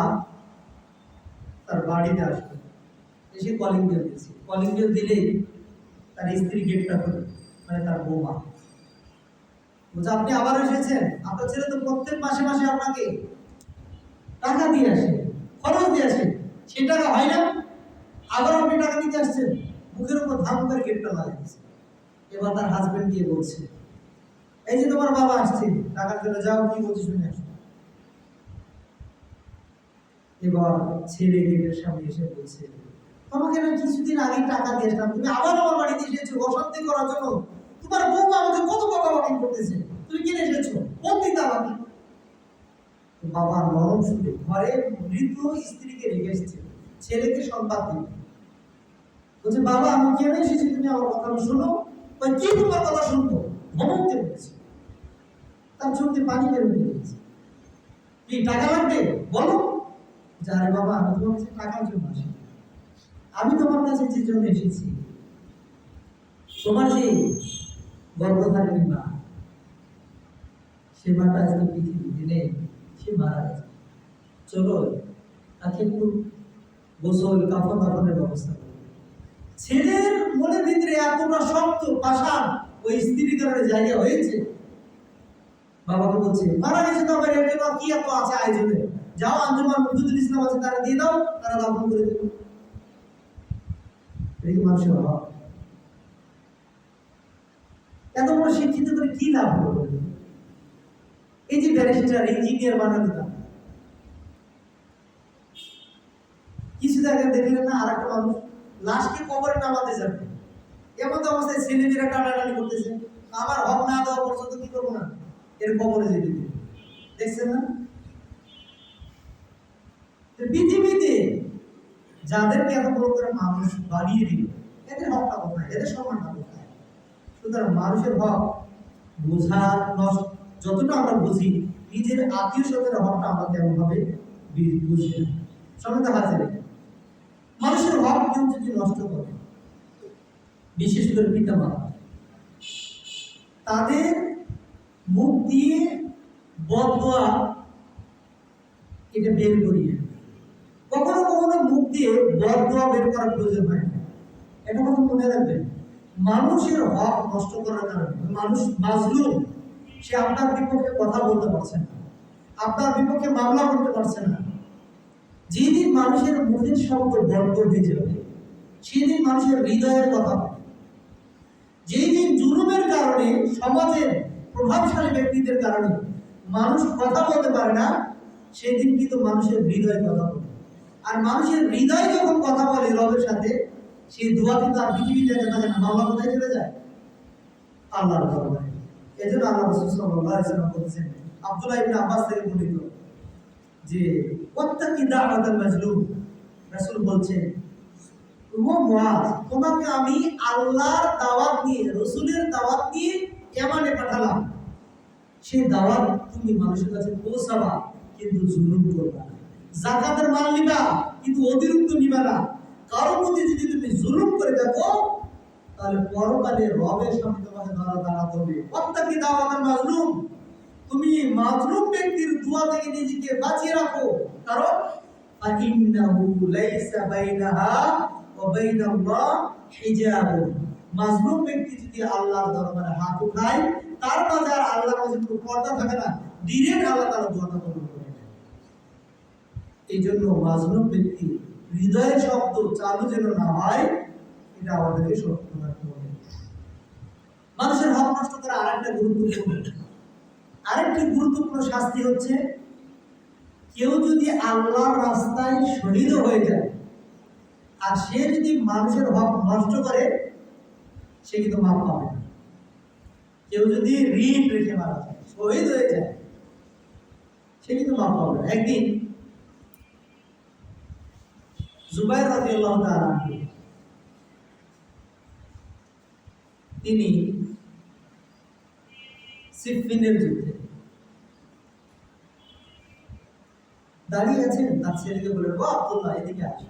তার বাড়িতে আসলো, এসে কলিং বেল দিয়েছে। কলিং বেল দিলেই তার স্ত্রী গেটটা খুলে, মানে তার বৌমা বলছে, আপনি আবার এসেছেন? আপনার ছেলে তো প্রত্যেক মাসে মাসে আপনাকে টাকা দিয়ে আসে, খরচ দিয়ে আসে, সে টাকা হয় না, আবার আপনি টাকা দিতে আসছেন। মুখের উপর ধাম করে গেটটা লাগিয়েছে। এবার তার হাজবেন্ড গিয়ে বলছে, এই যে তোমার বাবা আসছে টাকার জন্য, যাও কি বলছে শুনে আসো। এবার ছেলে গেটের সামনে এসে বলছে, তোমাকে না কিছুদিন আগে টাকা দিয়েছিলাম, তুমি আবার আমার বাড়িতে এসেছো অশান্তি করার জন্য। তোমার বৌমা আমাকে কত বকাবকি করতেছে, তুমি কিনে এসেছো, কোন দিতে আমাকে? বাবা নরম সুরে ঘরে মৃত স্ত্রীকে রেখে এসেছে, ছেলেকে সন্তান দিবে। বলছে, বাবা আমি কেন এসেছি, তুমি আমার কথা শোনো। কি তোমার কথা শুনবো, ধমক দিয়ে বলেছে। তার চোখে পানি বের হয়ে গেছে। কি টাকা লাগবে বলো? যারে বাবা আমি তোমার কাছে টাকার জন্য আসি, আমি তোমার কাছে যে জন্য এসেছি, তোমার যে গর্ভধারিণী মা, সে মাটা আজকে পৃথিবীতে নেই, সে মারা গেছে। চলো তাকে একটু গোসল কাফন দাফনের ব্যবস্থা করো। ছেলের মনের ভিতরে এতটা শক্ত পাষাণ ওই স্ত্রীর কারণে জায়গা হয়েছে। বাবাকে বলছে, মারা গেছে তো আবার এর জন্য কি এত আছে আয়োজনে, যাও আঞ্জুমান মুফিদুল ইসলাম আছে তারা দিয়ে দাও, তারা দাফন করে দেবে। এই মানুষের অভাব। এত বড় শিক্ষিত করে কি লাভ হলো? এই যে ব্যারিস্টার ইঞ্জিনিয়ার বানানো, কিছু জায়গায় দেখলেন না, আর একটা মানুষ লাশকে কবরে নামাতে যাবে, এমন তো অবস্থায় ছেলেমেয়েরা টানাটানি করতেছে, আমার হক না দেওয়া পর্যন্ত কি করবো না, এর কবরে যেতে দিবে। দেখছেন না? পৃথিবীতে যাদেরকে এত বড় করে মানুষ বানিয়ে দিল, এদের হকটা কোথায়, এদের সম্মানটা কোথায়? সুতরাং মানুষের হক বোঝার যতটা আমরা বুঝি, নিজের আত্মীয় স্বজনের হকটা আমরা তেমন ভাবে বুঝি না। সমাজে হাজিরে মানুষের হক কেউ যদি নষ্ট করে, বিশেষ করে পিতামাতা, তাদের মুখ দিয়ে বদদোয়া এটা বের করিয়ে, কখনো কখনো মুখ দিয়ে বদদোয়া বের করার প্রয়োজন হয় না। এটা কথা মনে রাখবেন, মানুষের হক নষ্ট করার কারণে মানুষ মাজলুম, সে আপনার বিপক্ষে কথা বলতে পারছে না, আপনার বিপক্ষে মামলা করতে পারছে না। যেদিন মানুষের মুখের শব্দ বন্ধ হয়ে যাবে, সেদিন মানুষের হৃদয়ের কথা হবে। যেই দিন জুলুমের কারণে, সমাজের প্রভাবশালী ব্যক্তিদের কারণে মানুষ কথা বলতে পারে না, সেদিন কিন্তু মানুষের হৃদয় কথা বলে। আর মানুষের হৃদয় যখন কথা বলে রবের সাথে, সেই দোয়া কিন্তু আর পৃথিবীতে থাকে না, মামলা কোথায় চলে যায়? আল্লাহর দরবারে। এজন্য আল্লাহ রাসূল সাল্লাল্লাহু আলাইহি ওয়াসাল্লাম বলেছেন, আব্দুল্লাহ ইবনে আব্বাস থেকে বর্ণিত যে ওয়াত্তাকি দাওয়াতাল মাজলুম, রাসূল বলছেন, ও মুআজ, তোমাকে আমি আল্লাহর দাওয়াত নিয়ে, রাসূলের দাওয়াত নিয়ে ইয়ামানে পাঠালাম, সেই দাওয়াত তুমি মানুষের কাছে পৌঁছাবা, কিন্তু জুলুম করবা না। যাকাতের মাল নিবা, কিন্তু অতিরিক্ত নিবা না। কারো প্রতি যদি তুমি জুলুম করে দেখো, তাহলে পরকালে রবের সামনে তোমাকে দাঁড়াতে হবে। ওয়াত্তাকি দাওয়াতাল মাজলুম, তুমি মাজলুম ব্যক্তির দোয়া থেকে নিজেকে বাঁচিয়ে রাখো, কারণ ফাইন্নাহু লাইসা বাইনাহা ওয়া বাইনাল্লাহ হিজাবুন। মাজলুম ব্যক্তি যদি আল্লাহর দরবারে হাত উঠায়, তার মাঝে আর আল্লাহর মাঝে কোনো পর্দা থাকে না, ডিরেক্ট আল্লাহ তাআলা দোয়াটা কবুল করে নেন। এই জন্য মাজলুম ব্যক্তি হৃদয়ের শব্দ চালু যেন না হয়, এটা আমাদেরকে সতর্ক থাকতে হবে। মানুষের হক নষ্ট করা আরেকটি গুরুত্বপূর্ণ শাস্তি হচ্ছে, কেউ যদি আল্লাহর রাস্তায় শহীদ হয়ে যায় আর সে যদি মানুষের হক নষ্ট করে, সে কিন্তু মাপ পাবে না। কেউ যদি ঋণ রেখে মারা যায়, শহীদ হয়ে যায়, সে কিন্তু মাপ পাবে না। একদিন জুবাইর রাদিয়াল্লাহু তাআলা তিনি সিফফিনের যুদ্ধে দাঁড়িয়ে আছেন, তার ছেলেকে বলে, ও আব্দুল্লাহ এদিকে আসো।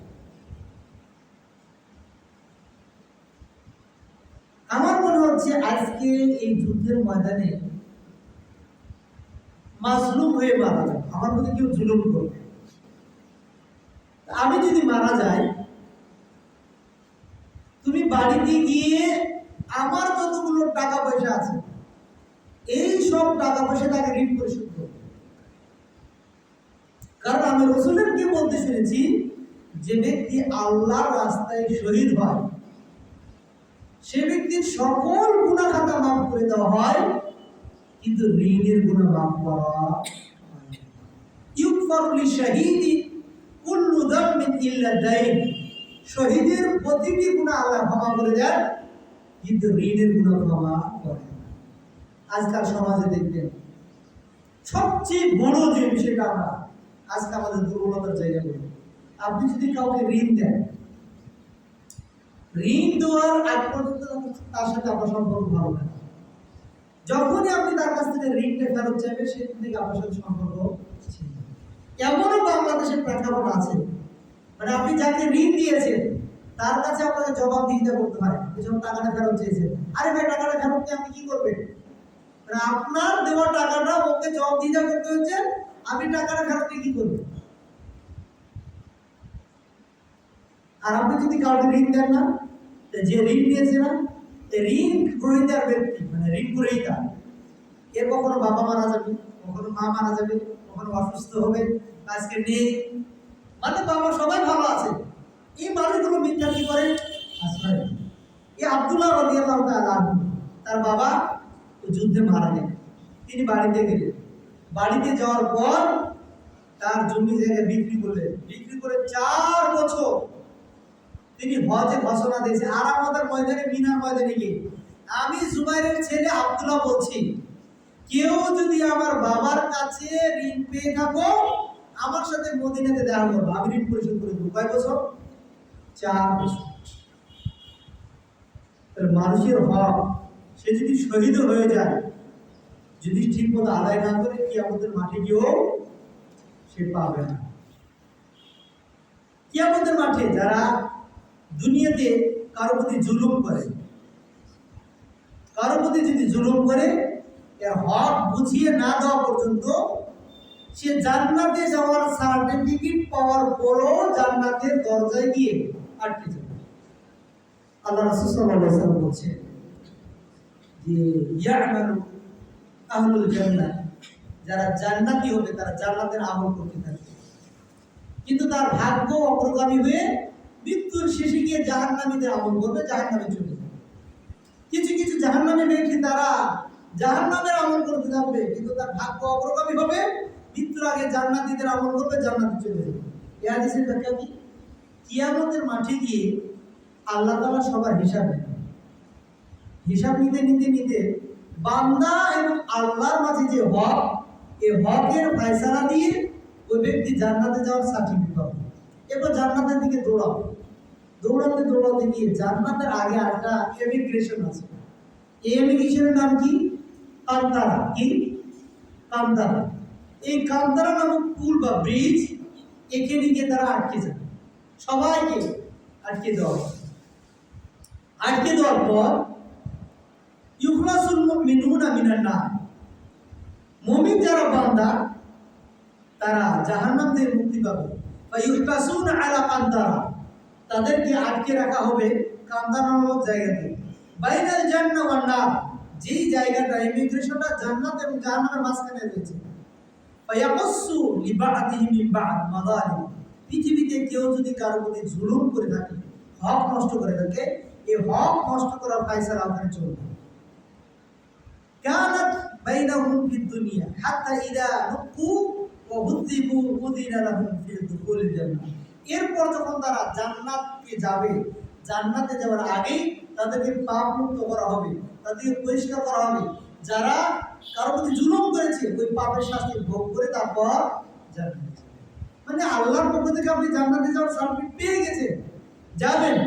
আমার মনে হচ্ছে আজকে এই যুদ্ধের ময়দানে মাজলুম হয়ে মারা যাবে, আমার মধ্যে কেউ জুলুম করবে। আমি যদি মারা যাই, তুমি বাড়িতে গিয়ে আমার যতগুলো টাকা পয়সা আছে এই সব টাকা পয়সা তাকে ঋণ পরিশোধ করবে। কারণ আমি রাসূলের কি বলতে শুনেছি, যে ব্যক্তি আল্লাহর রাস্তায় শহীদ হয় সে ব্যক্তির সকল গুনাহ খাতা মাফ করে দেওয়া হয়, কিন্তু ঋণের গুনাহ মাফ করা হয় না। ইউগফারু লিশাহীদি কুল্লু যামবিন ইল্লা দাইন, শহীদের প্রতিটি গুনাহ আল্লাহ ক্ষমা করে দেন, কিন্তু ঋণের গুনাহ ক্ষমা করেন না। আজকাল সমাজে দেখবেন সবচেয়ে বড় যে বিষয়টা আমরা আজকে আমাদের দুর্বলতার জায়গা বলি, আপনি যদি কাউকে ঋণ দেন, ঋণ দেওয়ার আগ পর্যন্ত তার সাথে আপনার সম্পর্ক ভালো থাকে। যখনই আপনি তার কাছ থেকে ঋণটা ফেরত চাইবেন, সেদিন থেকে আপনার সাথে সম্পর্ক ছিল। এমনও বাংলাদেশের প্রেক্ষাপট আছে, মানে আপনি যাকে ঋণ দিয়েছেন তার কাছে আপনাকে জবাবদিহিতা করতে হয়। যখন টাকাটা ফেরত চেয়েছেন, আরে ভাই টাকাটা ফেরত দিয়ে আপনি কি করবেন? মানে আপনার দেওয়া টাকাটা ওকে জবাবদিহিতা করতে হচ্ছে, আপনি টাকাটা ফেরত দিয়ে কি করবেন? আর আপনি যদি কাউকে ঋণ দেন না, যে ঋণ নিয়েছে না, ঋণ গ্রহীতার ব্যক্তি, মানে ঋণ গ্রহীতা, এর কখনো বাবা মারা যাবে, কখনো মা মারা যাবে, কখনো অসুস্থ হবে, আজকে নেই, মানে বাবা সবাই ভালো আছে, এই মানুষগুলো মিথ্যা কি করে আশ্রয়। এই আব্দুল্লাহ রাদিয়াল্লাহু তাআলা তার বাবা যুদ্ধে মারা গেলেন, তিনি বাড়িতে গেলেন। বাড়িতে যাওয়ার পর তার জমি জায়গা বিক্রি করলেন, বিক্রি করে 4 বছর তিনি হজে ঘোষণা দিয়েছে। আর আমাদের ময়দানে, মিনার ময়দানে গিয়ে, আমি জুবাইরের ছেলে আব্দুল্লাহ বলছি, কেউ যদি আমার বাবার কাছে ঋণ পেয়ে থাকো, আমার সাথে মদিনাতে দেখা করবো, আমি ঋণ পরিশোধ করে দেবো। কয় বছর? 4 বছর। মানুষের হক সে যদি শহীদ হয়ে যায়, যদি ঠিক মতো আদায় না করে, কিয়ামতের মাঠে গিয়েও সে পাবে না। কিয়ামতের মাঠে যারা দুনিয়াতে কারো প্রতি জুলুম করে, কারো প্রতি যদি জুলুম করে, এর হক বুঝিয়ে না দেওয়া পর্যন্ত সে জান্নাতে যাওয়ার সার্টিফিকেট পাওয়ার পরও জান্নাতের দরজায় গিয়ে আটকে যাবে। আল্লাহ রাসূল সাল্লাল্লাহু আলাইহি ওয়াসাল্লাম বলেছেন যে ইয়ামালু আহলুল জান্নাহ, যারা জান্নাতি হবে তারা জান্নাতের আমল করতে থাকবে, কিন্তু তার ভাগ্য অগ্রগামী হয়ে মৃত্যুর শেষে গিয়ে জাহান্নামীদের আমল করবে, জাহান্নামে চলে যাবে। কিছু কিছু জাহান্নামী ব্যক্তি তারা জাহান্নামের আমল করতে থাকবে, কিন্তু তার ভাগ্য অগ্রগামী হবে, মৃত্যুর আগে জান্নাতীদের আমল করবে, জান্নাতে চলে যাবে। এই হাদিসের ব্যাখ্যা কি? কিয়ামতের মাঠে গিয়ে আল্লাহ তাআলা সবার হিসাব নেবেন। হিসাব নিতে নিতে নিতে বান্দা এবং আল্লাহর মাঝে যে হক, এই হকের ফয়সালা দিয়ে ওই ব্যক্তি জান্নাতে যাওয়ার সার্টিফিকেট পাবে। এরপর জান্নাতের দিকে দৌড়াবে, দৌড়াতে দৌড়াতে গিয়ে জান্নাতের আগে একটা ইমিগ্রেশন আছে। এই ইমিগ্রেশনের নাম কি? কান্তারা। কি? কান্তারা। এই কান্তারা নামক পুল বা ব্রিজ, এখানে গিয়ে তারা আটকে যাবে, সবাইকে আটকে দেওয়া। আটকে দেওয়ার পর ইউখলাসুল মুমিনুনা মিনান নার, মুমিন যারা বান্দা তারা জাহান্নাম থেকে মুক্তি পাবে। ফায়ুহতাসুনা আলা কান্তারা, তাদেরকে আটকে রাখা হবে কান্তারা নামক জায়গাতে। বাইনাল জান্নাহ ওয়ান নার, যেই জায়গাটা ইমিগ্রেশনটা জান্নাত এবং জাহান্নামের মাঝখানে রয়েছে, ফায়াকুসু লিবা'দিহি মিন বা'দ মাযালিম। পৃথিবীতে কেউ যদি কারো প্রতি জুলুম করে থাকে, হক নষ্ট করে থাকে, এই হক নষ্ট করার ফায়সালা ওখানে চলবে। কানাত বাইনাহুম ফিদ দুনিয়া হাত্তা ইযা নুকু ওয়া হুযিবু উযিনা লাহুম ফি দুখুলিল জান্নাহ। এরপর যখন তারা জান্নাতে যাবে, জান্নাতে যাওয়ার আগেই তাদেরকে পাপ মুক্ত করা হবে, তাদেরকে পরিষ্কার করা হবে। যারা কারো প্রতি জুলুম করেছে ওই পাপের শাস্তি ভোগ করে তারপর জান্নাতে যাবে। মানে আল্লাহর পক্ষ থেকে আপনি জান্নাতে যাওয়ার সার্টিফিকেট পেয়ে গেছেন, যাবেন।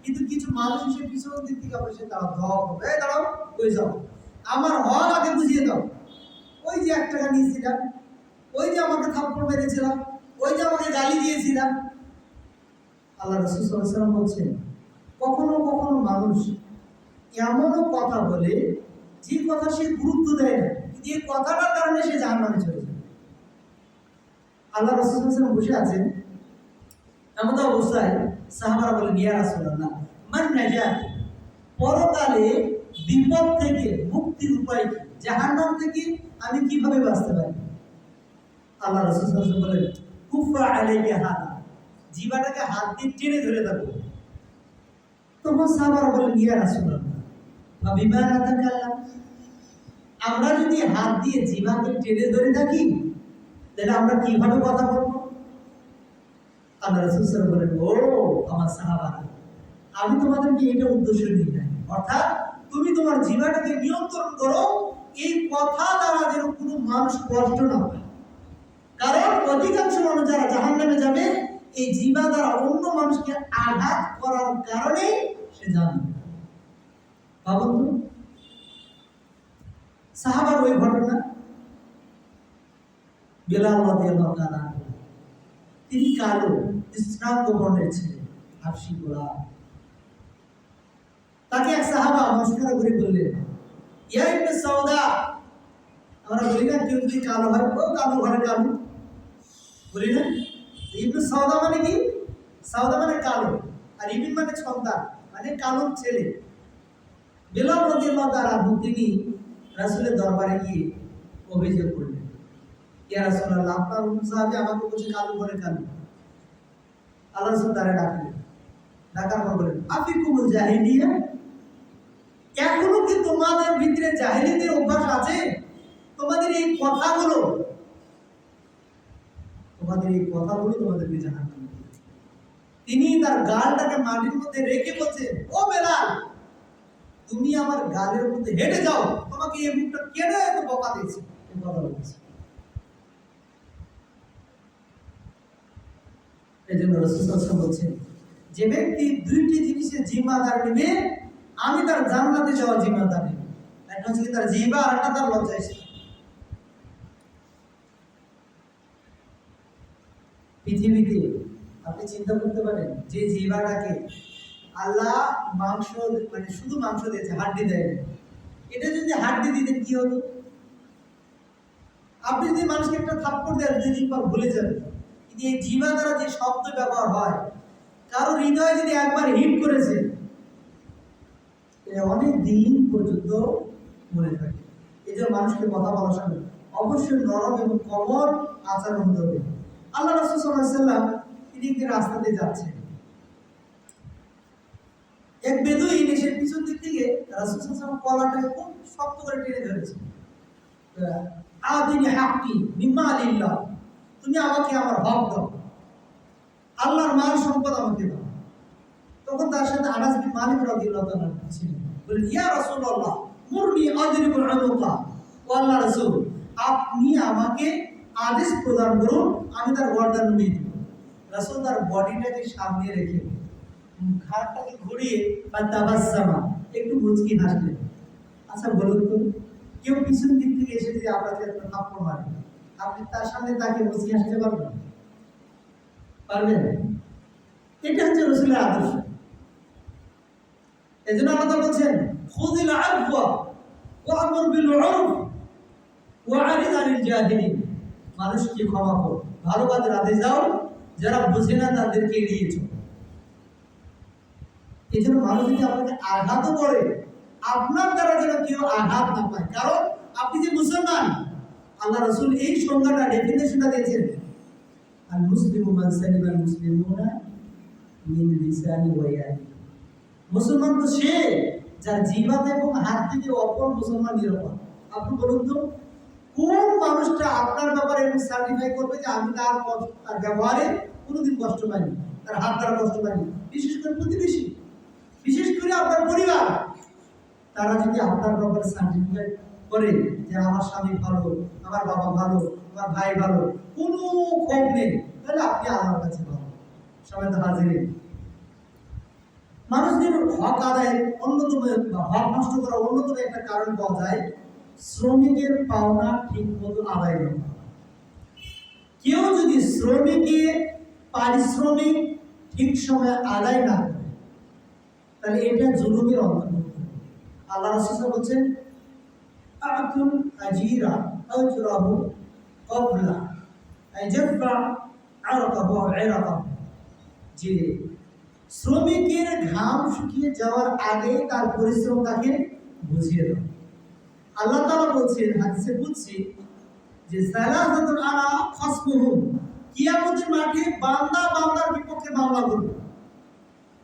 কিন্তু কিছু মানুষ এসে পিছনের দিক থেকে আপনি সে তারা ধরে দাঁড়াও, হয়ে যাও, আমার হক আগে বুঝিয়ে দাও। ওই যে 1 টাকা নিয়েছিলাম, ওই যে আমাকে থাপ্পড় মেরেছিলাম, ওই যে আমাকে গালি দিয়েছিলাম। আল্লাহ রাসূল সাল্লাল্লাহু আলাইহি ওয়াসাল্লাম বলছেন, কখনো কখনো মানুষ এমনও কথা বলে যে কথা সে গুরুত্ব দেয় না, কিন্তু এই কথাটার কারণে সে জাহান্নামে চলে যায়। আল্লাহ রাসূল সাল্লাল্লাহু আলাইহি ওয়াসাল্লাম বসে আছেন, এমন অবস্থায় সাহাবারা বলেন, ইয়া রাসূলুল্লাহ মান নাজাত, পরকালে বিপদ থেকে মুক্তির উপায় কি? জাহান্নাম থেকে আমি কিভাবে বাঁচতে পারি? আল্লাহ রাসূল সাল্লাল্লাহু আলাইহি ওয়াসাল্লাম বলেন, কুফা আলাইকা হাদা, জিহ্বাটাকে হাত দিয়ে টেনে ধরে থাকো। তখন সাহাবারা বলেন, ইয়া রাসূলুল্লাহ ফাবিমা নাতাকাল্লাম, আমরা যদি হাত দিয়ে জিহ্বাকে টেনে ধরে থাকি তাহলে আমরা কিভাবে কথা বলবো? আল্লাহ রাসূল সাল্লাল্লাহু আলাইহি ওয়াসাল্লাম বলেন, ও আমার সাহাবারা, আমি তোমাদেরকে এটা উদ্দেশ্য দিই না, অর্থাৎ তুমি তোমার জিহ্বাটাকে নিয়ন্ত্রণ করো, এই কথা দ্বারা যেন কোনো মানুষ কষ্ট না পায়। কারণ অধিকাংশ মানুষ যারা জাহান্নামে যাবে এই জিহ্বা দ্বারা অন্য মানুষকে আঘাত করার কারণে সে জাহান্নামে। ভাবুন তো, সাহাবার ওই ঘটনা। বেলাল রাদিয়াল্লাহু তাআলা তিনি কালো কৃষ্ণাঙ্গ বর্ণের ছিলেন, হাবশী গোলাম। তাকে এক সাহাবা মস্করা করে বললেন, ইয়া ইবনে সাউদা, আমরা বলি না কেউ যদি কালো হয়, ও কালো ঘরে কালো, বলি না? ইবনে সাউদা মানে কি? সাউদা মানে কালো, আর ইবিন মানে সন্তান, মানে কালোর ছেলে। বেলাল রাদিয়াল্লাহু তাআলা তিনি রাসূলের দরবারে গিয়ে অভিযোগ করলেন, ইয়া রাসূলুল্লাহ, আপনার সাহাবী আমাকে বলছে কালো ঘরে কালো। আল্লাহ রাসূল তারে ডাকলেন, ডাকার পর বলেন, আফিকুমুল জাহিলিয়া, এখনো কি তোমাদের ভিতরে জাহেলিয়াতের অভ্যাস আছে? তোমাদের এই কথাগুলো তোমাদেরকে জাহান্নামে দিবে। তিনি তার গালটাকে মাটির মধ্যে রেখে বলছেন, ও বেলাল, তুমি আমার গালের মধ্যে হেঁটে যাও, তোমাকে এই মুখটা কেন এত বকা দিয়েছে? এই কথা বলছে। এই জন্য রাসূল সাল্লাল্লাহু আলাইহি ওয়াসাল্লাম বলছেন, যে ব্যক্তি 2টি জিনিসের জিম্মাদার নেবে, আমি তার জান্নাতে যাওয়ার জিম্মাদার নেব। একটা হচ্ছে তার জিহ্বা, আর একটা তার লজ্জা স্থান। পৃথিবীতে আপনি চিন্তা করতে পারেন যে জিহ্বাটাকে আল্লাহ মাংস, মানে শুধু মাংস দিয়েছে, হাড্ডি দেয় না। এটা যদি হাড্ডি দিতেন কি হতো? আপনি যদি মানুষকে একটা থাপ্পড় দেন 2 দিন পর ভুলে যাবেন, কিন্তু এই জিহ্বা দ্বারা যে শব্দ ব্যবহার হয়, কারো হৃদয়ে যদি একবার হিট করেছে অনেক দিন পর্যন্ত মনে থাকে। এই যে মানুষকে কথা বলার সময় অবশ্যই নরম এবং কোমল আচরণ হতে হবে। আল্লাহ রাসূল সাল্লাল্লাহু আলাইহি ওয়াসাল্লাম তিনি একটি রাস্তা দিয়ে যাচ্ছেন, এক বেদুইন এসে পিছন দিক থেকে রাসূল সাল্লাল্লাহু আলাইহি ওয়াসাল্লাম কলাটাকে খুব শক্ত করে টেনে ধরেছে। আদিনি হাক্কি মিম্মা আলিল্লাহ, তুমি আমাকে আমার হক দাও, আল্লাহর মাল সম্পদ আমাকে দাও। তখন তার সাথে আনাস বিন মালিক রাদিয়াল্লাহু তাআলা ছিলেন, বলেন, ইয়া রাসূলুল্লাহ মুরনি আদরিবুল উনুকা, ও আল্লাহর রাসূল, আপনি আমাকে আদেশ প্রদান করুন, আমি তার গর্দান নিয়ে দেব। রাসূল তার বডিটাকে সামনে রেখে ঘাড়টাকে ঘুরিয়ে তাবাসসামা, একটু মুচকি হাসলেন। আচ্ছা বলুন তো, কেউ পিছন দিক থেকে এসে যদি আপনাকে একটা থাপ্পড় মারে, আপনি তার সামনে তাকে মুচকি হাসতে পারবেন? পারবেন? এটা হচ্ছে রাসূলের আদর্শ। এজন্য আল্লাহ বলছেন, খুযিল আফওয়া ওয়া আমর বিল উরফ ওয়া আরিদ আনিল জাহিলিন, মানুষকে ক্ষমা করো, ভালো কাজের আদেশ দাও, যারা বোঝে না তাদেরকে এড়িয়ে চলো। এই জন্য মানুষ যদি আপনাকে আঘাতও করে, আপনার দ্বারা যেন কেউ আঘাত না পায়, কারণ আপনি যে মুসলমান, আল্লাহ রাসূল এই সংজ্ঞাটা ডেফিনেশনটা দিয়েছেন, আল মুসলিমু মান সালিমাল মুসলিমুনা মিন লিসানি ওয়া ইয়াদি। মুসলমান তো সে যার জিহ্বা এবং হাত থেকে অপর মুসলমান নিরাপদ। আপনি বলুন তো, কোন মানুষটা আপনার ব্যাপারে সার্টিফাই করবে যে আমি তার ব্যবহারে কোনোদিন কষ্ট পাইনি, তার হাত দ্বারা কষ্ট পাইনি? বিশেষ করে প্রতিবেশী, বিশেষ করে আপনার পরিবার, তারা যদি আপনার ব্যাপারে সার্টিফাই করে যে আমার স্বামী ভালো, আমার বাবা ভালো, আমার ভাই ভালো, কোনো ক্ষোভ নেই, তাহলে আপনি আল্লাহর কাছে ভালো। সবাই তো হাজির। মানুষদের হক আদায়ের অন্যতম বা হক নষ্ট করার অন্যতম একটা কারণ পাওয়া যায় শ্রমিকের পাওনা ঠিক মতো আদায় না। কেউ যদি শ্রমিকের পারিশ্রমিক ঠিক সময়ে আদায় না করে, তাহলে এটা জুলুমের অন্তর্ভুক্ত। আল্লাহ রাসূল বলেছেন, আতুল আজিরা আজরাহু ক্বাবলা আইজাফা আরকাহু ইরাকাহু, যে শ্রমিকের ঘাম শুকিয়ে যাওয়ার আগে তার পরিশ্রম তাকে বুঝিয়ে দাও। আল্লাহ তাআলা বলছেন হাদিসে কুদসি যে সালাসাতুন আনা খাসমুহুম, কিয়ামতের মাঠে বান্দা বান্দার বিপক্ষে মামলা করবে,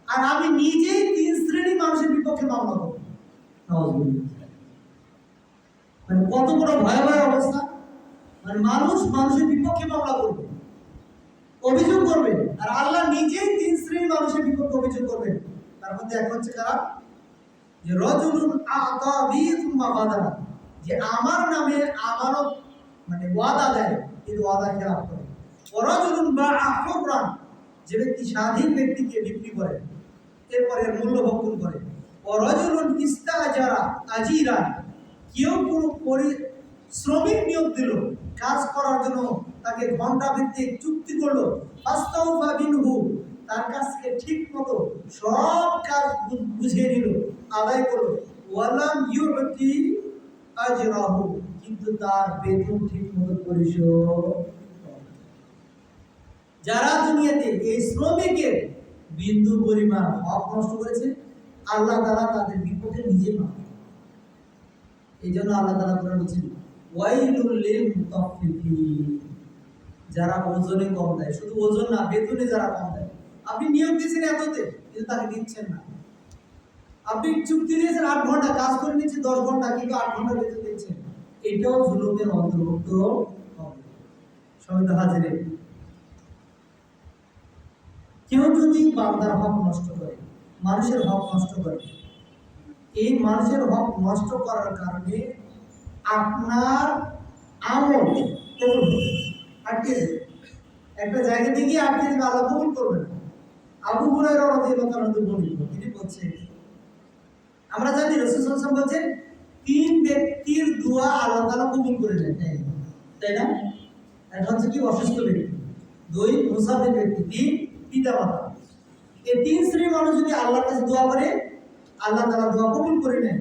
আর আমি নিজেই তিন শ্রেণীর মানুষের বিপক্ষে মামলা করব। নাউযুবিল্লাহ। মানে কত বড় ভয়াবহ অবস্থা! মানে মানুষ মানুষের বিপক্ষে মামলা করবে, অভিযোগ করবে, আর আল্লাহ নিজেই তিন শ্রেণীর মানুষের বিপক্ষে অভিযোগ করবেন। তার মধ্যে এক হচ্ছে কারা? যে রাজুলুন আতা বি সুম্মা গাদারা, যে আমার নামে আমানত মানে ওয়াদা দেয় কিন্তু ওয়াদা খেলাপ করে। ওয়ারাজুলুন বাআ হুররান, যে ব্যক্তি স্বাধীন ব্যক্তিকে বিক্রি করে এরপরে এর মূল্য ভক্ষণ করে। ওয়ারাজুলুন ইস্তাজারা আজিরান, কেউ কোনো শ্রমিক নিয়োগ দিল কাজ করার জন্য, তাকে ঘন্টা ভিত্তিক চুক্তি করলো, ফাস্তাউফা বিনহু, তার কাছ থেকে ঠিক মতো সব কাজ বুঝিয়ে নিল, আদায় করলো। ওয়ালাম ইউতি আজরাহু, কিন্তু তার বেতন ঠিক মতো পরিশোধ। যারা দুনিয়াতে এই শ্রমিকের বিন্দু পরিমাণ হক নষ্ট করেছে, আল্লাহ তাআলা তাদের বিপক্ষে নিজে মানবে। এই জন্য আল্লাহ তাআলা কোরআনে বলেছেন, ওয়াইলুল লিল মুতাফফিফিন, যারা ওজনে কম দেয়, শুধু ওজন না, বেতনে যারা কম দেয়। আপনি নিয়োগ দিয়েছেন এততে, কিন্তু তাকে দিচ্ছেন না। আপনি চুক্তি দিয়েছেন 8 ঘন্টা, কাজ করে নিচ্ছে 10 ঘন্টা, কিন্তু 8 ঘন্টা বেতন দিচ্ছেন, এটাও জুলুমের অন্তর্ভুক্ত হবে। সবাই তো হাজির। কেউ যদি বান্দার হক নষ্ট করে, মানুষের হক নষ্ট করে, এই মানুষের হক নষ্ট করার কারণে আপনার আমল কবুল আটকে যাবে। একটা জায়গাতে গিয়ে আটকে যাবে, আল্লাহ কবুল করবে না। আবু হুরায়রা রাদিয়াল্লাহু তাআলা বলেন, তিনি বলছেন, আমরা জানি রাসূল সাল্লাল্লাহু আলাইহি ওয়াসাল্লাম বলেছেন 3 ব্যক্তির দোয়া আল্লাহ তাআলা কবুল করে নেন, তাই না? একটা হচ্ছে কি অসুস্থ ব্যক্তি, 2 মুসাফির ব্যক্তি, 3 পিতামাতা। এই 3 শ্রেণীর মানুষ যদি আল্লাহর কাছে দোয়া করে, আল্লাহ তাআলা দোয়া কবুল করে নেন।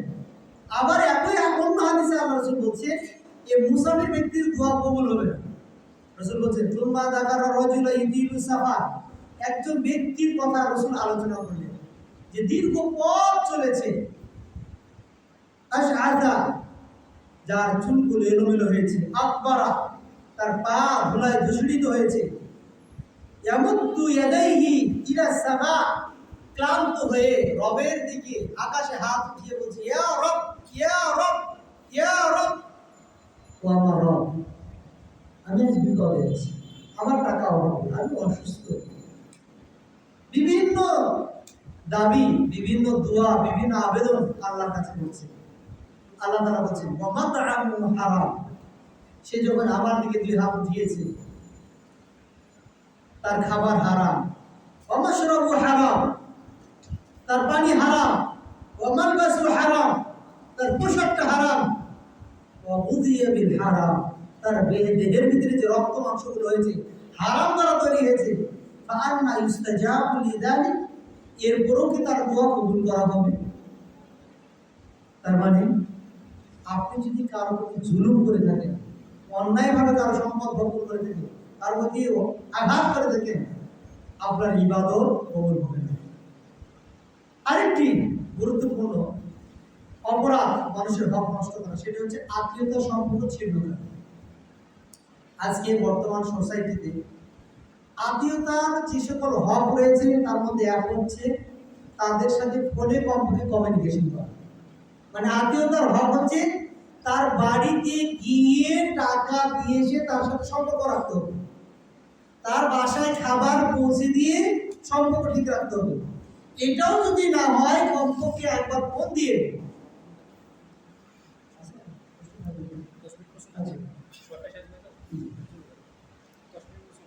আবার একই অন্য হাদিসে আল্লাহ রাসূল বলছেন, এই মুসাফির ব্যক্তির দোয়া কবুল হবে না। রাসূল বলছেন, তুম্মা যাকারা রাজুলা ইদিলু সাফার, একজন ব্যক্তির কথা রাসূল আলোচনা করলেন যে দীর্ঘ পথ চলেছে, আশআদা, যার চুলগুলো এলোমেলো হয়েছে, আকবারা, তার পা ধুলায় ধূসরিত হয়েছে, ইয়ামুদ্দু ইয়াদাইহি ইলা সামা, ক্লান্ত হয়ে রবের দিকে আকাশে হাত উঠিয়ে বলছে, ইয়া রব, ইয়া রব, ইয়া রব, ও আমার রব, আমি আজ বিপদে আছি, আমার টাকা অভাব, আমি অসুস্থ। বিভিন্ন দাবি, বিভিন্ন দোয়া, বিভিন্ন আবেদন আল্লাহর কাছে করছে। আল্লাহ তাআলা বলছেন, ওয়া মাতআমু হারাম, সে যখন আমার দিকে 2 হাত উঠিয়েছে, তার খাবার হারাম। ওয়া মাশরাবু হারাম, তার পানি হারাম। ওয়া মালবাসু হারাম, তার পোশাকটা হারাম। ওয়া গুযিয়া বিল হারাম, তার দেহের ভিতরে যে রক্ত মাংসগুলো হয়েছে হারাম দ্বারা তৈরি হয়েছে। ফাআন্না ইউস্তাজাবু লিযালিক, এরপরও কি তার দোয়া কবুল করা হবে? তার মানে আপনি যদি কারো প্রতি জুলুম করে থাকেন, অন্যায়ভাবে কারো সম্পদ ভক্ষণ করে থাকেন, তার প্রতি আঘাত করে থাকেন, আপনার ইবাদত কবুল হবে না। আরেকটি গুরুত্বপূর্ণ অপরাধ মানুষের হক নষ্ট করা, সেটা হচ্ছে আত্মীয়তা সম্পর্ক ছিন্ন করা। আজকে বর্তমান সোসাইটিতে আত্মীয়তার যে সকল হক রয়েছে তার মধ্যে এক হচ্ছে তাদের সাথে ফোনে কমপ্লিট কমিউনিকেশন করা। মানে আত্মীয়তার হক হচ্ছে তার বাড়িতে গিয়ে টাকা দিয়ে এসে তার সাথে সম্পর্ক রাখতে হবে, তার বাসায় খাবার পৌঁছে দিয়ে সম্পর্ক ঠিক রাখতে হবে। এটাও যদি না হয় কমপক্ষে একবার ফোন দিয়ে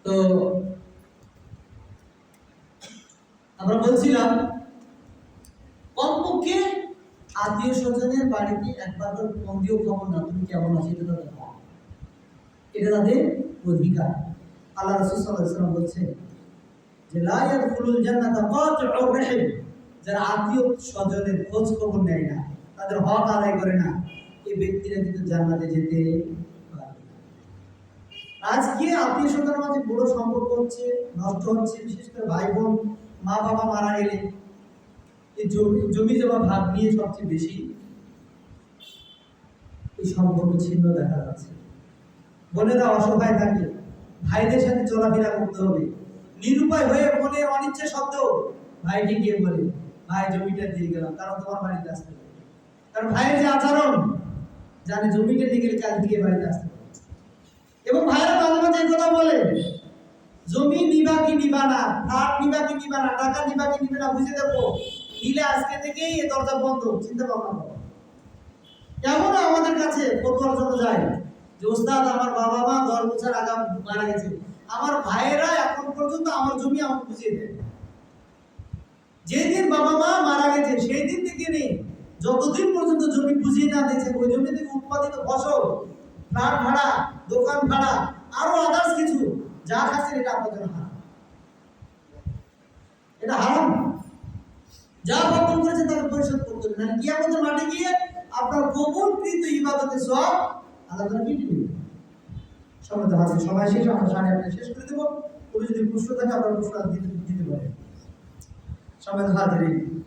তো আমরা বলছিলাম কমপক্ষে আত্মীয় স্বজনের বাড়িতে একবার ফোন দিয়েও খবর না তুমি কেমন আছো এটা তাদের হক, এটা তাদের অধিকার। আল্লাহ রাসূল সাল্লাল্লাহু আলাইহি ওয়াসাল্লাম বলছেন যে লা ইয়াদখুলুল জান্নাতা কাতিউর রাহিম, যারা আত্মীয় স্বজনের খোঁজ খবর নেয় না, তাদের হক আদায় করে না, এই ব্যক্তিরা কিন্তু জান্নাতে যেতে পারবে না। আজকে আত্মীয় স্বজনের মাঝে বড় সম্পর্ক হচ্ছে, নষ্ট হচ্ছে, বিশেষ করে ভাই বোন মা বাবা মারা গেলে এই জমি জমা ভাগ নিয়ে সবচেয়ে বেশি এই সম্পর্ক ছিন্ন দেখা যাচ্ছে। বোনেরা অসহায় থাকে, ভাইদের সাথে চলাফেরা করতে হবে, নিরুপায় হয়ে মনের অনিচ্ছা সত্ত্বেও ভাইকে গিয়ে বলে ভাই জমিটা দিয়ে গেলাম, কারণ তোমার বাড়িতে আসতে হবে। কারণ ভাইয়ের যে আচরণ জানে জমিটা নিয়ে গেলে কাল থেকে বাড়িতে আসতে হবে। এবং ভাইয়েরা মাঝে মাঝে এই কথা বলে জমি নিবা কি নিবা না, ফ্ল্যাট নিবা কি নিবা না, টাকা নিবা কি নিবে না বুঝে দেবো, নিলে আজকে থেকেই এই দরজা বন্ধ, চিন্তা ভাবনা করো। কেমন আমাদের কাছে ফতোয়ার জন্য যায় যে ওস্তাদ আমার বাবা মা 10 বছর আগে মারা গেছে, আমার ভাইয়েরা এখন পর্যন্ত আমার জমি আমাকে বুঝিয়ে দেয়। যেদিন বাবা মা মারা গেছে সেই দিন থেকে নিয়ে যতদিন পর্যন্ত জমি বুঝিয়ে না দিয়েছে, ওই জমি থেকে উৎপাদিত ফসল, ফ্ল্যাট ভাড়া, দোকান ভাড়া, আরো আদার্স কিছু যা খাচ্ছেন এটা আপনার জন্য হারাম, এটা হারাম। যা বর্তন করেছে তাকে পরিশোধ করতে হবে, মানে কিয়ামতের মাঠে গিয়ে আপনার কবুলকৃত ইবাদতের সওয়াব আল্লাহ তাআলা কেটে নেবেন। সমাধান আছে, সময় শেষ, আমরা 8:30 শেষ করে দেব। কোনো যদি প্রশ্ন থাকে আপনারা প্রশ্ন দিতে পারেন। সমাধান হাজির।